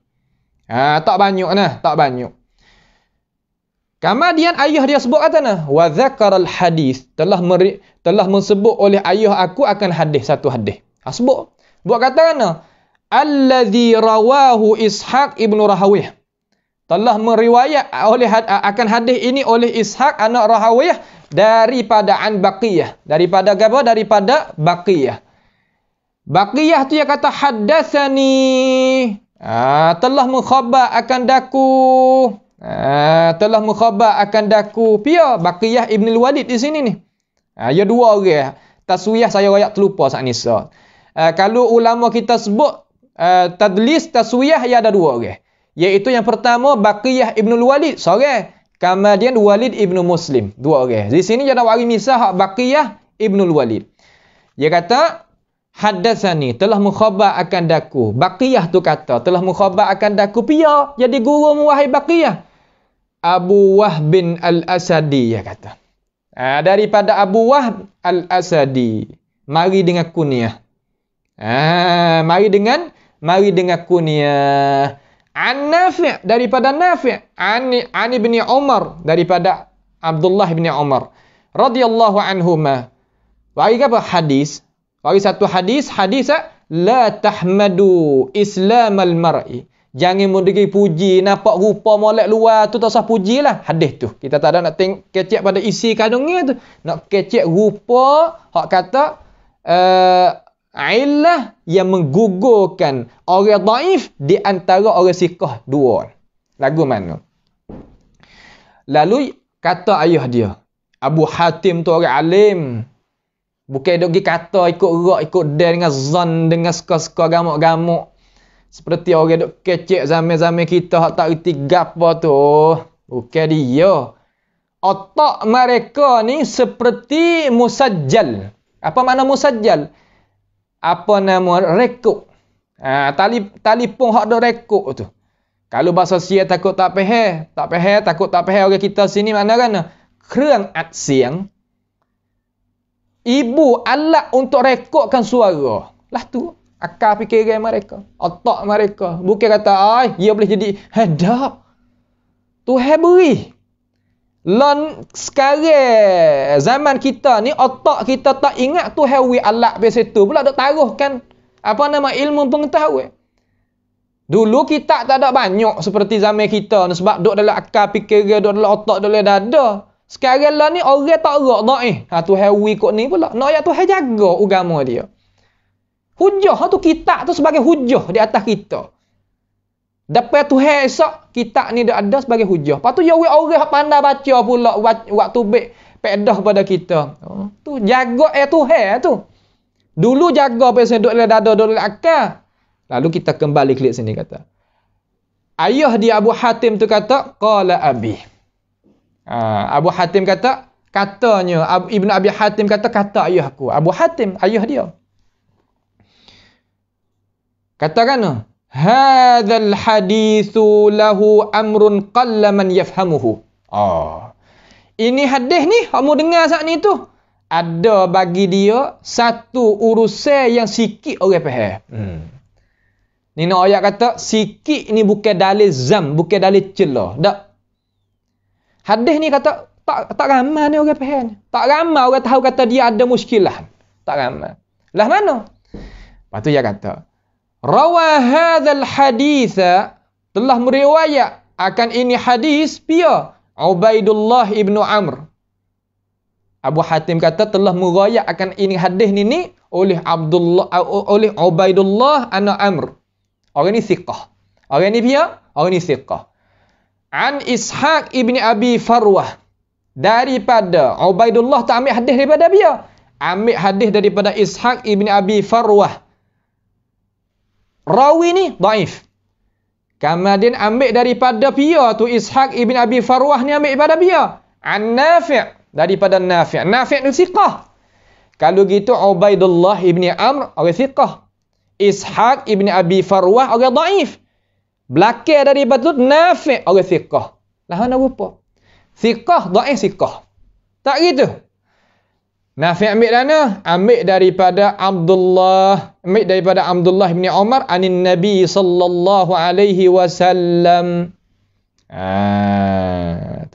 Tak banyak nah. Tak banyak. Kemudian ayah dia sebut kata nah. Wa dzakaral hadis. Telah menyebut oleh ayah aku akan hadis. Satu hadis. Sebut. Buat kata nah. Alladhi rawahu Ishaq ibn Rahawiyah. Telah meriwayat akan hadis ini oleh Ishaq anak Rahawiyah daripada an Baqiyah. Daripada apa? Daripada Baqiyah. Baqiyah tu dia kata haddatsani. Telah mengkhabar akan daku. Telah mengkhabar akan daku. Pia Baqiyah Ibn Walid di sini ni. Ya dua orang. Taswiyah saya royak terlupa saat ni. Kalau ulama kita sebut tadlis taswiyah ya ada dua orang. Iaitu yang pertama Baqiyah Ibn Walid seorang. Kemudian Walid Ibn Muslim dua orang. Di sini dia nak bagi misal hak Baqiyah Ibn Walid. Dia kata haddatsani telah mengkhabar akan daku. Baqiyah tu kata telah mengkhabar akan daku pia jadi guru wahai Baqiyah. Abu Wahb bin Al-Asadi dia kata. Daripada Abu Wahb Al-Asadi. Mari dengan kunyah. Mari dengan kunyah. An Nafi' daripada Nafi' an ibni Umar daripada Abdullah bin Umar radhiyallahu anhuma. Bagi apa hadis? Bagi satu hadis la tahmadu islamal mar'i. Jangan mudiki puji nampak rupa molek luar tu tak usah pujilah. Hadis tu. Kita tak ada nak kecek pada isi kandungnya tu. Nak kecek rupa hak kata illah yang menggugurkan orang dhaif di antara orang siqah dua. Lagu mana? Lalu kata ayah dia, Abu Hatim tu orang alim. Bukan dok pergi kata ikut rak ikut dan dengan zan dengan suka-suka gamuk-gamuk. Seperti orang dok kecek zaman-zaman kita hak tak reti gapo tu. Bukan dia. Otak mereka ni seperti musajjal. Apa makna musajjal? Apa nama rekod. Telefon hak dah rekod tu. Kalau bahasa Sia takut tak faham, takut tak faham orang kita sini mana kan? Kerang at siang. Ibu alat untuk rekodkan suara. Lah tu akal fikiran mereka, otak mereka. Bukan kata ia boleh jadi hadap. Tuhan beri. Sekarang zaman kita ni otak kita tak ingat Tuhan beri alat biasa tu. Pula dok taruhkan ilmu pengetahuan. Dulu kita tak ada banyak seperti zaman kita ni sebab duk dalam akal fikiran, duk dalam otak, duk dalam dada. Sekarang lah ni orang tak gerak Tuhan beri kok ni pula. Nak ayat Tuhan jaga agama dia. Hujah tu kitab tu sebagai hujah di atas kita. Dapat Tuhan esok kitab ni dah ada sebagai hujah. Lepas tu ya orang pandai baca pula waktu pedah pada kita. Tu jaga Tuhan tu. Dulu jaga pasal duk dalam dada, duk dalam akal. Lalu kita kembali klik sini kata. Ayah dia Abu Hatim tu kata qala abi. Abu Hatim katanya Ibnu Abi Hatim kata ayahku. Abu Hatim ayah dia. Katakan hadzal haditsu lahu amrun qalla man yafhamuhu. Ini hadis ni kamu dengar saat ni tu ada bagi dia satu urusan yang sikit orang faham. Ni nak ayat kata sikit ni bukan dalil zam, bukan dalil celah. Tak. Hadis ni kata tak ramai ni orang faham. Tak ramai orang tahu kata dia ada muskilah. Tak ramai. Lah mana? Lepas tu dia kata rawa hadzal haditha telah meriwayat akan ini hadis pia Ubaidullah ibnu Amr. Abu Hatim kata telah meriwayat akan ini hadis ni oleh Ubaidullah an Amr. Orang ni thiqah. Orang ni pia, orang ni thiqah. An Ishaq ibni Abi Farwah. Daripada Ubaidullah tak ambil hadis daripada dia. Ambil hadis daripada Ishaq ibni Abi Farwah. Rawi ni dhaif. Kemudian ambil daripada dia tu Ishaq ibn Abi Farwah ni ambil daripada dia. An Nafi' daripada Nafi'. Nafi' tu thiqah. Kalau gitu Ubaidullah ibni Amr orang thiqah. Ishaq ibn Abi Farwah orang dhaif. Belakang daripada tu Nafi' orang thiqah. Lah mana rupa? Thiqah dhaif thiqah. Tak gitu. Nafi' ambil mana? Ambil daripada Abdullah bin Umar anin Nabi sallallahu alaihi wasallam.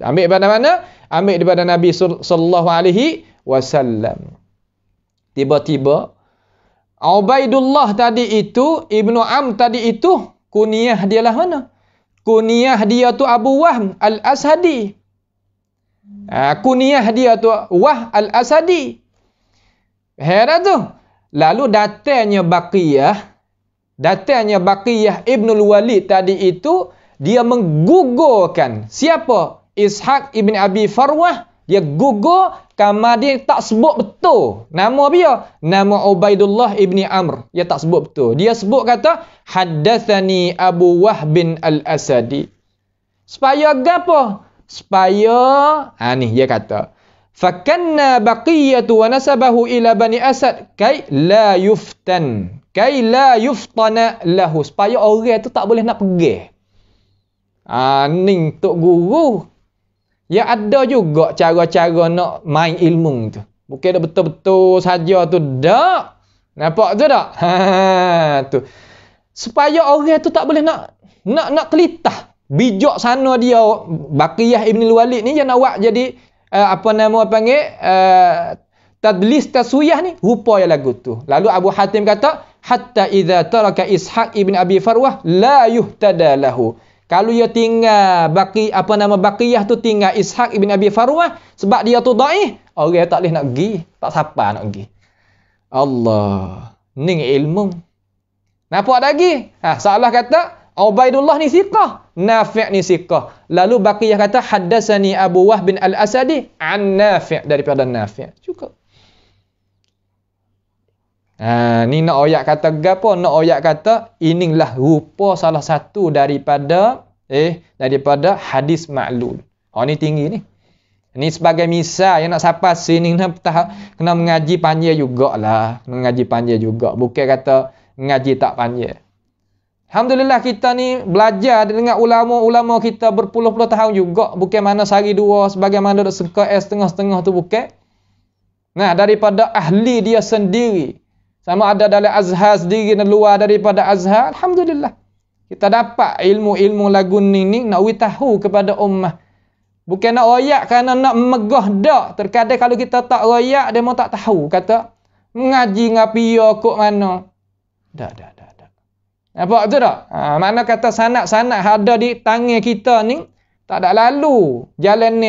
Ambil daripada mana? Ambil daripada Nabi sallallahu alaihi wasallam. Tiba-tiba Ubaidullah tadi itu, Ibnu Am tadi itu, kunyah dia lah mana? Kunyah dia tu Abu Wahm Al-Asadi. Kunyah dia tu Wah Al-Asadi. Heran tu. Lalu datangnya Baqiyah Ibnul Walid tadi itu, dia menggugurkan siapa? Ishaq ibn Abi Farwah. Dia gugur kerana dia tak sebut betul nama dia. Nama Ubaidullah ibni Amr. Dia tak sebut betul. Dia sebut kata haddatsani Abu Wahb Al-Asadi. Supaya gapo? Supaya ni dia kata fakanna baqiyatu wa nasabahu ila bani Asad kai la yuftana lahu. Supaya orang tu tak boleh nak pergi. Ni tok guru. Ya ada juga cara-cara nak main ilmu tu. Bukan dah betul-betul saja tu. Tak. Nampak tu tak? Tu. Supaya orang tu tak boleh nak kelitah. Bijak sana dia. Baqiyah Ibn Walid ni dia nak buat jadi tadlis taswiyah ni. Rupa yang lagu tu. Lalu Abu Hatim kata hatta idza taraka Ishaq ibn Abi Farwah la yuhtada lahu. Kalau dia tinggal Baqiyah tu tinggal Ishaq ibn Abi Farwah sebab dia tu dhaif, orang tak boleh nak pergi, tak siapa nak pergi. Allah, ni ilmu. Nampak lagi? Salah kata Ubaidullah ni thiqah, Nafi' ni thiqah. Lalu Baqiyah kata haddatsani Abu Wahb bin Al-Asadi an Nafi' daripada Nafi'. Cukup. Ni nak ayat kata gapo? Nak ayat kata inilah rupa salah satu daripada hadis ma'lul. Ni tinggi ni. Ni sebagai misal yang nak siapa sini kena mengaji panjang jugalah. Kena mengaji panjang juga. Bukan kata mengaji tak panjang. Alhamdulillah kita ni belajar dengan ulama-ulama kita berpuluh-puluh tahun juga. Bukan mana sehari dua sebagaimana dok seka setengah-setengah tu bukan. Nah, daripada ahli dia sendiri. Sama ada dalam Azhar sendiri dan luar daripada Azhar. Alhamdulillah. Kita dapat ilmu-ilmu lagu ni nak tahu kepada ummah. Bukan nak royak kerana nak megah dak. Terkadang kalau kita tak royak dia mau tak tahu. Kata mengaji ngapi ya kok mana. Dah. Nampak tu tak? Mana kata sanak-sanak ada di tangan kita ni tak ada lalu. Jalan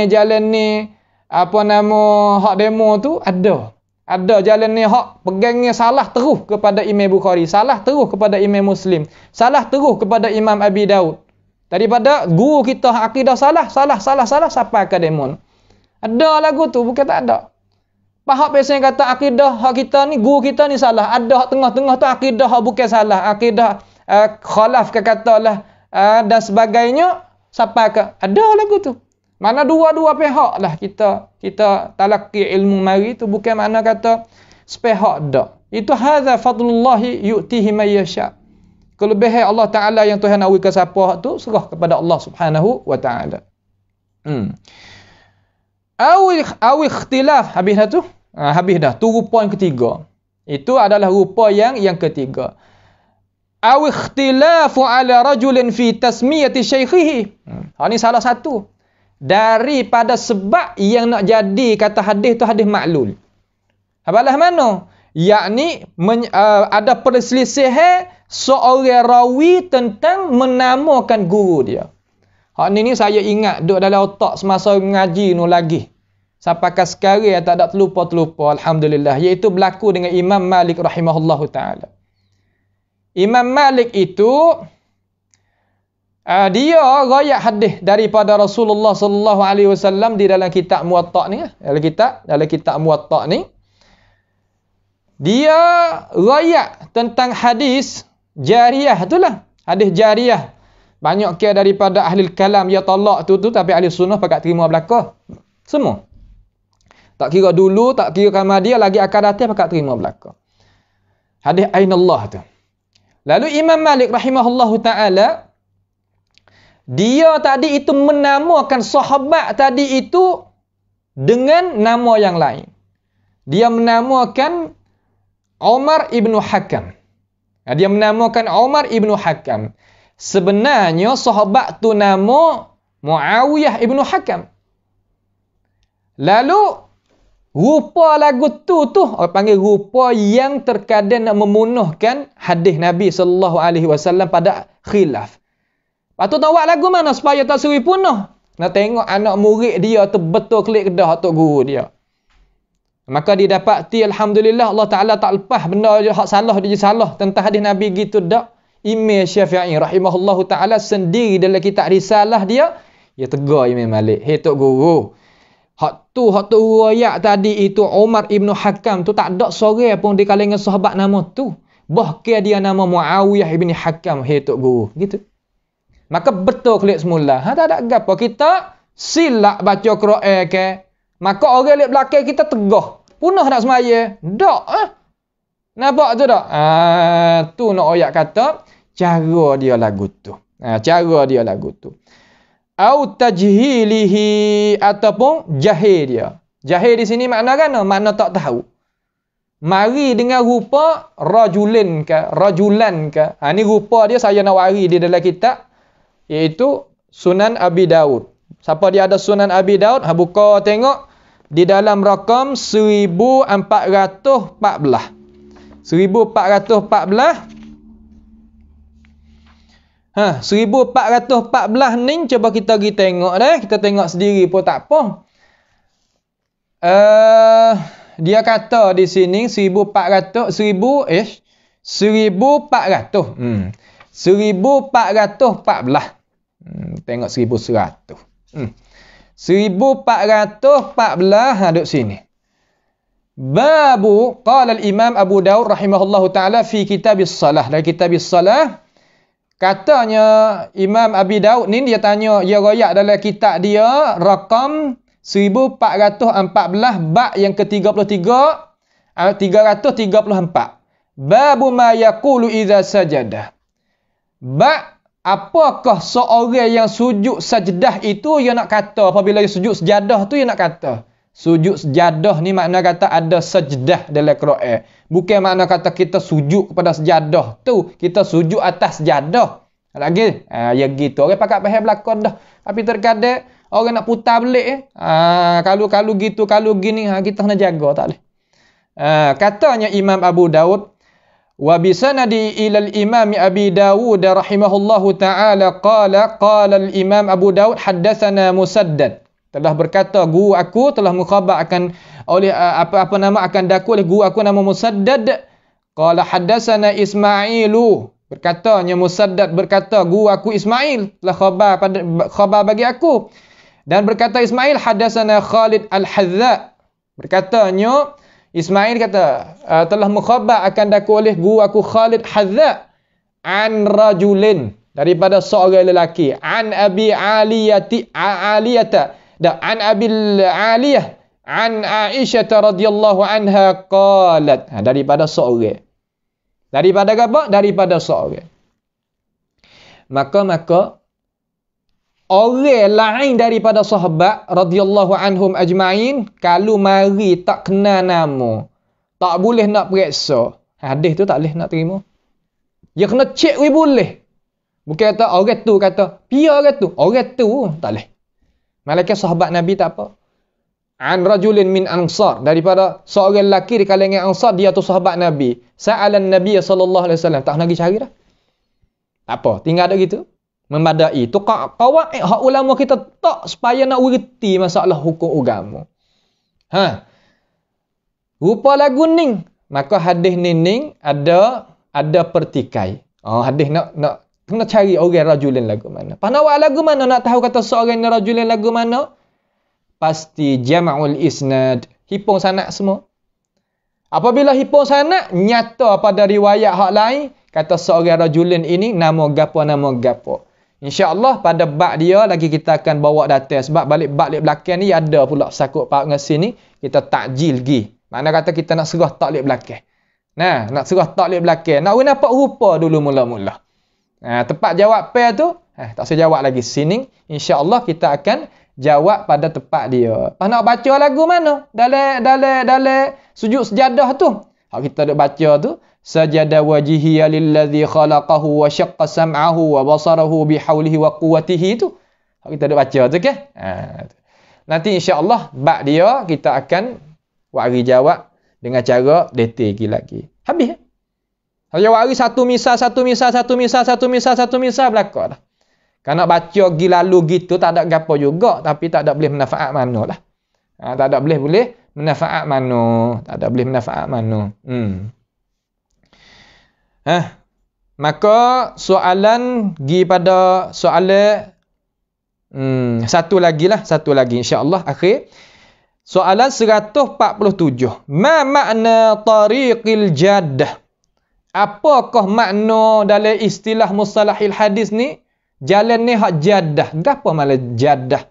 ni apa nama hak demo tu ada. Ada jalan ni hak pegangnya salah terus kepada Imam Bukhari, salah terus kepada Imam Muslim, salah terus kepada Imam Abi Daud. Daripada guru kita akidah salah siapa akademon. Ada lagu tu bukan tak ada. Pahak biasanya kata akidah hak kita ni guru kita ni salah. Ada hak tengah-tengah tu akidah hak bukan salah. Akidah khalaf ke katalah dan sebagainya. Siapa ke? Ada lagu tu. Mana dua-dua pihak lah kita talaqi ilmu mari tu bukan makna kata sepihak dak. Itu hadza fadlullahi yu'tihi may yasha. Kelebihan Allah Taala yang Tuhan nak beri ke siapa tu serah kepada Allah Subhanahu wa taala. Au ikhtilaf habis dah tu. Habis dah. Tu rupa yang ketiga. Itu adalah rupa yang ketiga. Au ikhtilafu ala rajulin fi tasmiyati syaikhihi. Ni salah satu daripada sebab yang nak jadi kata hadis tu hadis maklul. Apalah mana? Yakni ada perselisihan seorang rawi tentang menamakan guru dia. Hak ni saya ingat duduk dalam otak semasa ngaji nu lagi. Sampai ke sekarang tak ada terlupa alhamdulillah, iaitu berlaku dengan Imam Malik rahimahullahu taala. Imam Malik itu dia riwayat hadis daripada Rasulullah sallallahu alaihi wasallam di dalam kitab Muwatta ni, dalam kitab Muwatta ni. Dia riwayat tentang hadis jariyah itulah, hadis jariyah. Banyak ke daripada ahli kalam ya talak tu tapi ahli sunnah pakat terima belaka. Semua. Tak kira dulu, tak kira Ahmadiyah lagi akan datang pakat terima belaka. Hadis ainallah tu. Lalu Imam Malik rahimahullahu taala dia tadi itu menamakan sahabat tadi itu dengan nama yang lain. Dia menamakan Umar ibnu Hakam. Dia menamakan Umar ibnu Hakam. Sebenarnya sahabat tu nama Muawiyah ibnu Hakam. Lalu rupa lagu tu orang panggil rupa yang terkadang nak memunuhkan hadis Nabi sallallahu alaihi wasallam pada khilaf. Patut tahu lagu mana supaya tak suri punah. Nak tengok anak murid dia tu betul klik kedah tok guru dia. Maka didapati alhamdulillah Allah Taala tak lepas benda hak salah dia salah tentang hadis Nabi gitu dak. Imam Syafi'i rahimahullahu taala sendiri dalam kitab risalah dia tegar Imam Malik, "Hei tok guru, hak tu riwayat tadi itu Umar ibnu Hakam tu tak ada seorang pun di kalangan sahabat nama tu. Bahkan dia nama Muawiyah ibn Hakam, hei tok guru." Gitu. Maka betul klik semula. Tak ada gapo kita silap baca Quran ke. Maka orang lihat belakang kita tegah. Punah nak semaya. Tak. Nampak tu tak? Tu nak ayat kata cara dia lagu tu. Cara dia lagu tu. Au tajhilihi ataupun jahil dia. Jahil di sini makna kan? Makna tak tahu. Mari dengan rupa rajulan ke. Ni rupa dia saya nak wari di dalam kitab iaitu Sunan Abi Daud. Siapa dia ada Sunan Abi Daud? Buka tengok di dalam rakam 1414. 1414 ni coba kita pergi tengok dah. Kita tengok sendiri pun tak apa. Dia kata di sini 1400. Tengok 1100. 1414 duduk sini. Babu qala al-Imam Abu Daud rahimahullahu taala fi kitabis salah. Dalam kitabis salah katanya Imam Abi Daud ni dia tanya dia riwayat dalam kitab dia rakam 1414 bab yang ke-33 334. Babu ma yaqulu idza sajada. apakah seorang yang sujud sajdah itu yang nak kata apabila dia sujud sejadah tu yang nak kata sujud sejadah ni makna kata ada sajdah dalam Quran. Bukan makna kata kita sujud kepada sejadah tu, kita sujud atas sejadah. Lagi ya gitu orang pakat faham belakang dah. Tapi terkadang orang nak putar belik kalau gitu kalau gini kita kena jaga tak boleh. Katanya Imam Abu Daud wa bisanadi ila al-Imam Abi Dawud rahimahullahu taala qala al-Imam Abu Daud haddatsana Musaddad telah berkata guru aku telah mukhabar akan oleh apa nama akan daku oleh guru aku nama Musaddad qala haddatsana Ismailu berkatanya Musaddad berkata guru aku Ismail telah khabar bagi aku dan berkata Ismail haddatsana Khalid Al-Hadza berkatanya Ismail kata telah mukhabar akan daku oleh guru aku Khalid Hadza an rajulin daripada seorang lelaki an Abi Aliyata dan an Abil Aliyah an Aisyah radhiyallahu anha qalat daripada seorang daripada seorang maka orang lain daripada sahabat radhiyallahu anhum ajma'in kalau mari tak kenal nama tak boleh nak periksa hadis tu tak boleh nak terima dia kena cek boleh bukan kata orang tu kata pia orang tu tak boleh malaikat sahabat Nabi tak apa an rajulin min ansar daripada seorang lelaki di kalangan ansar dia tu sahabat Nabi sa'alan Nabi sallallahu alaihi wasallam tak lagi cari dah apa tinggal ada gitu memadai tu kawaid hak ulama kita tak supaya nak mengerti masalah hukum agama rupa lagu ning maka hadis ning ada pertikai hadis nak kena cari orang rajulin lagu mana panawak lagu mana nak tahu kata seorang ni rajulin lagu mana pasti jama'ul isnad hipung sanad semua apabila hipung sanad nyata pada riwayat hak lain kata seorang rajulin ini nama gapo insya-Allah pada bab dia lagi kita akan bawa data sebab balik belakang ni ada pula sakut pak dengan sini kita takjil gi makna kata kita nak serah taklid belakang nak serah taklid belakang nak nampak rupa dulu mula-mula tepat jawab pair tu tak saya jawab lagi sini insya-Allah kita akan jawab pada tepat dia pas nak baca lagu mana dalam sujud sejadah tu kita duk baca tu sajada wajhiya lillazi khalaqahu wa syaqqa sam'ahu wa basarahu bihaulihi wa quwwatihi tu kita duk baca tu ke nanti insya-Allah bab dia kita akan wari jawab dengan cara detail lagi habis saya wari satu misal belakang dah kan nak baca gi lalu gitu tak ada gapo juga tapi tak ada boleh manfaat mana lah tak ada boleh manfaat mana maka soalan gi pada soalan satu lagi insya-Allah akhir soalan 147 ma makna tariqil jaddah apakah makna dalam istilah mustalahil hadis ni jalan ni hak jaddah gapo malah jaddah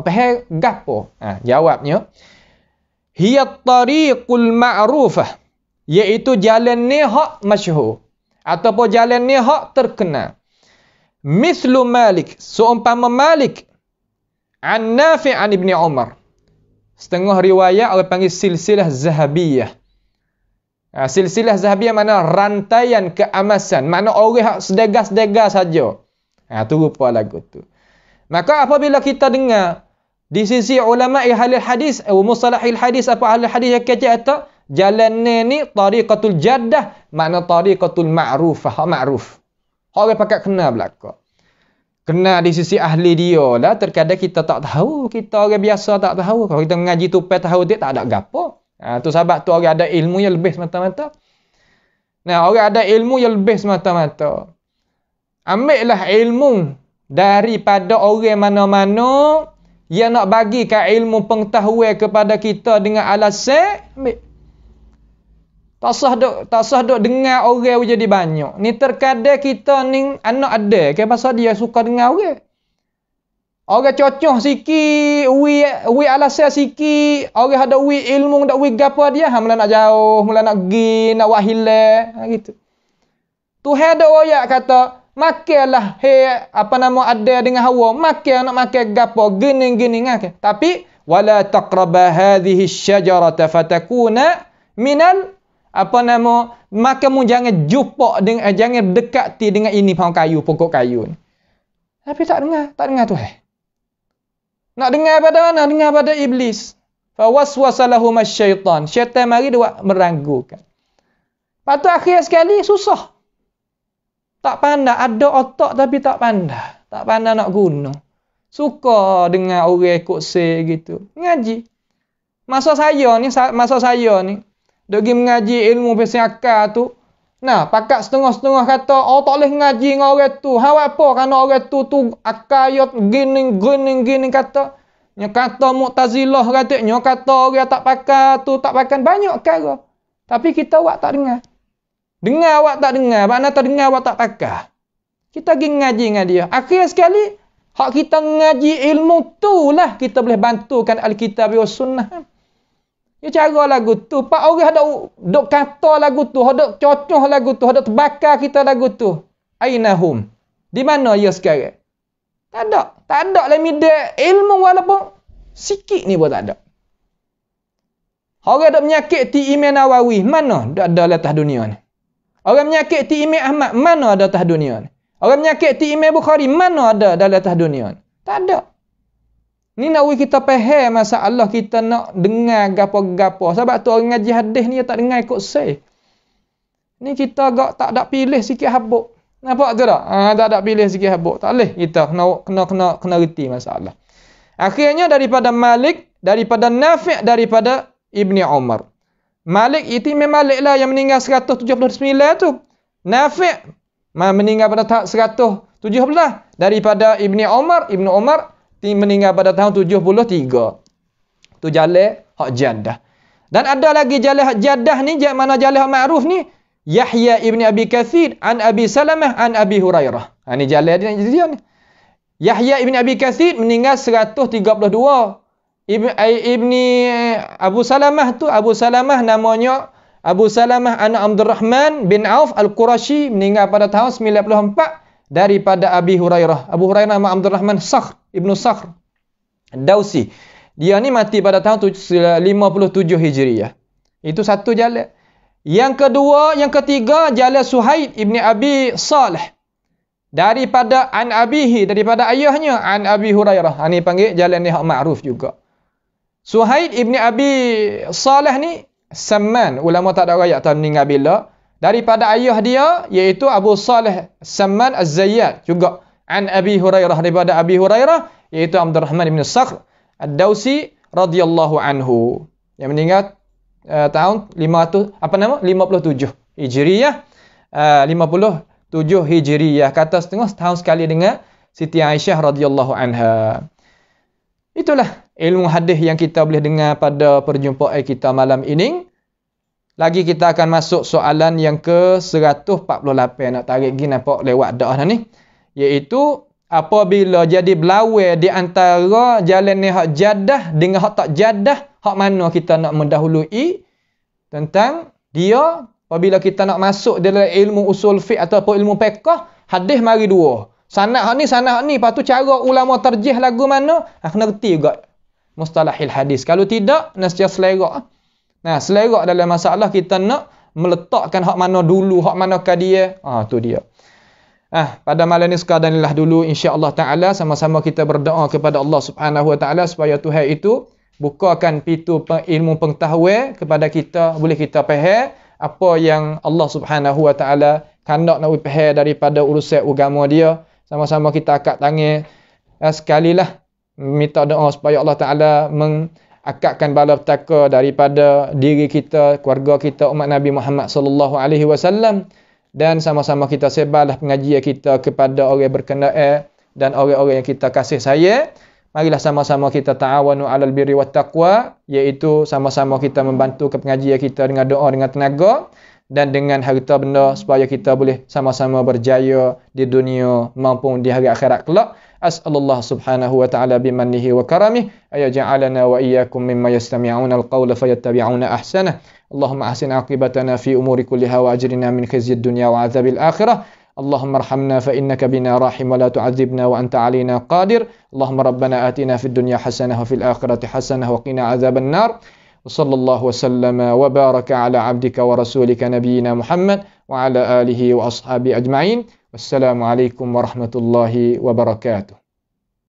faham gapo jawabnya hiya tariqul ma'rufah iaitu jalan ni hak masyhur ataupun jalan ni hak terkenal mislu Malik seumpama Malik an Nafi' an Ibni Umar setengah riwayat orang panggil silsilah zahabiyah silsilah zahabiyah mana rantaian keamasan mana orang hak sedega saja tu rupa lagu tu maka apabila kita dengar di sisi ulama ahli hadis mustalahil hadis apa ahli hadis yang kata jalan ni tariqatul jaddah makna tariqatul ma'rufah ma'ruf orang pakat kenal belaka kenal di sisi ahli dia lah terkadang kita tak tahu kita orang biasa tak tahu kalau kita mengaji tupai tahu dia tak ada gapo tu sebab tu orang ada ilmu yang lebih semata-mata orang ada ilmu yang lebih semata-mata ambillah ilmu daripada orang mana-mana yang nak bagikan ilmu pengetahuan kepada kita dengan alasan ambil tak sah duk dengar orang jadi banyak ni terkadang kita ni anak ada ke pasal dia suka dengar orang cocoh sikit ui alasan sikit orang ada ui ilmu dak ui gapo dia mula nak jauh mula nak pergi nak wahile gitu Tuhan ada ayat kata makanlah ada dengan Hawa, makan nak makan gapo gini-gini ngake. Tapi wala taqraba hadhihi syajarata fatakuna minal maka mu jangan jumpa dengan jangan dekati dengan ini pohon kayu, pokok kayu ni. Tapi tak dengar tu. Nak dengar pada mana? Dengar pada iblis. Fa waswasa lahum asy-syaitan. Syaitan mari dia meragukan. Patu akhir sekali susah. Tak pandai, ada otak tapi tak pandai. Tak pandai nak guna. Suka dengar orang ikut gitu. Ngaji. Masa saya ni dok pergi mengaji ilmu pesiakar tu. Nah, pakat setengah-setengah kata, tak boleh ngaji dengan orang tu. Hawak apa kerana orang tu akayat gini kata. Nya kata Mu'tazilah kata, nya kata orang tak pakai tu, tak pakai banyak perkara. Tapi kita awak tak dengar. Dengar awak tak dengar, makna tak dengar awak tak pakai. Kita pergi ngaji dengan dia. Akhir sekali, hak kita ngaji ilmu tu lah kita boleh bantukan Alkitab wa Sunnah. Ya cara lagu tu. Pak orang ada dok kata lagu tu, ada cocoh lagu tu, ada terbakar kita lagu tu. Ainahum. Di mana ia sekarang? Tak ada lah media ilmu walaupun sikit ni pun tak ada. Orang ada menyakit ti Imam Nawawi, mana ada atas dunia ni? Orang menyakit ti Imam Ahmad, mana ada atas dunia ni? Orang menyakit ti Imam Bukhari, mana ada dalam atas dunia ni? Tak ada. Ni nak kita faham masalah kita nak dengar gapo-gapo. Sebab tu orang ngaji hadis ni tak dengar ikut saya. Ni kita agak tak ada pilih sikit habuk. Nampak tu tak? Tak ada pilih sikit habuk. Tak boleh kita kena reti masalah. Akhirnya daripada Malik, daripada Nafi', daripada Ibni Umar. Malik itu memang Malik lah yang meninggal 179 tu. Nafi' meninggal pada tahun 117 daripada Ibni Umar meninggal pada tahun 73. Tu jalan hak Jaddah. Dan ada lagi jalan hak Jaddah ni, mana jalan hak ma'ruf ni? Yahya ibn Abi Katsir an Abi Salamah an Abi Hurairah. Ni jalan dia ni. Yahya ibn Abi Katsir meninggal 132. Ibni Abu Salamah tu, Abu Salamah namanya Abu Salamah anak Abdurrahman bin Auf Al-Qurashi, meninggal pada tahun 94 daripada Abi Hurairah. Abu Hurairah nama Abdurrahman Ibnu Sakhr Dausi. Dia ni mati pada tahun 57 Hijriah. Itu satu jalan. Yang ketiga jalan Suhaid ibni Abi Salih. Daripada an abihi, daripada ayahnya an Abi Hurairah. Ini panggil jalan ni hak ma'ruf juga. Suhaid ibni Abi Salih ni Samman. Ulama tak ada rakyat tahu meninggal bila. Daripada ayah dia iaitu Abu Salih Samman Az-Zayyad juga. An Abi Hurairah, daripada Abi Hurairah iaitu Abdurrahman bin Sakhr Ad-Dausi radhiyallahu anhu yang meninggal tahun 57 Hijriah. 57 Hijriah, kata setengah tahun sekali dengan Siti Aisyah radhiyallahu anha. Itulah ilmu hadis yang kita boleh dengar pada perjumpaan kita malam ini. Lagi kita akan masuk soalan yang ke-148. Nak tarik gini nampak lewat dah ni. Iaitu apabila jadi berlawan di antara jalan ni hak jadah dengan hak tak jadah, hak mana kita nak mendahului tentang dia. Apabila kita nak masuk dalam ilmu usul fiqh ataupun ilmu fiqh, hadis mari dua. Sanad ni, lepas tu cara ulama tarjih lagu mana, kena reti juga mustalahil hadis. Kalau tidak, nescaya selera. Nah, selera dalam masalah kita nak meletakkan hak mana dulu, hak mana ke dia. Tu dia. Pada malam ni sekadanilah dulu, insya-Allah taala sama-sama kita berdoa kepada Allah Subhanahu wa taala supaya Tuhan itu bukakan pintu ilmu pengetahuan kepada kita, boleh kita faham apa yang Allah Subhanahu wa taala kandak nak faham daripada urusan agama dia. Sama-sama kita angkat tangan sekalilah minta doa supaya Allah taala mengakatkan bala petaka daripada diri kita, keluarga kita, umat Nabi Muhammad sallallahu alaihi wasallam, dan sama-sama kita sebarlah pengajian kita kepada orang berkenaan dan orang-orang yang kita kasih sayang. Marilah sama-sama kita ta'awanu 'alal birri wat taqwa, iaitu sama-sama kita membantu ke pengajian kita dengan doa, dengan tenaga dan dengan harta benda supaya kita boleh sama-sama berjaya di dunia maupun di hari akhirat kelak. As'alullah subhanahu wa ta'ala bimannihi wa karamih ayaj'alana wa iyyakum mimma yastami'una al-qawla fayattabi'una ahsanah. Allahumma ahsin 'aqibatana fi umuri kulliha wa ajirna min khizyid dunya wa 'adzabil akhirah. اللهم ارحمنا فإنك بنا راحم ولا تعذبنا وأنت علينا قادر. اللهم ربنا آتنا في الدنيا حسنة وفي الآخرة حسنة وقنا عذاب النار. وصلى الله وسلم وبارك على عبدك ورسولك نبينا محمد وعلى آله وأصحابه أجمعين. والسلام عليكم ورحمة الله وبركاته.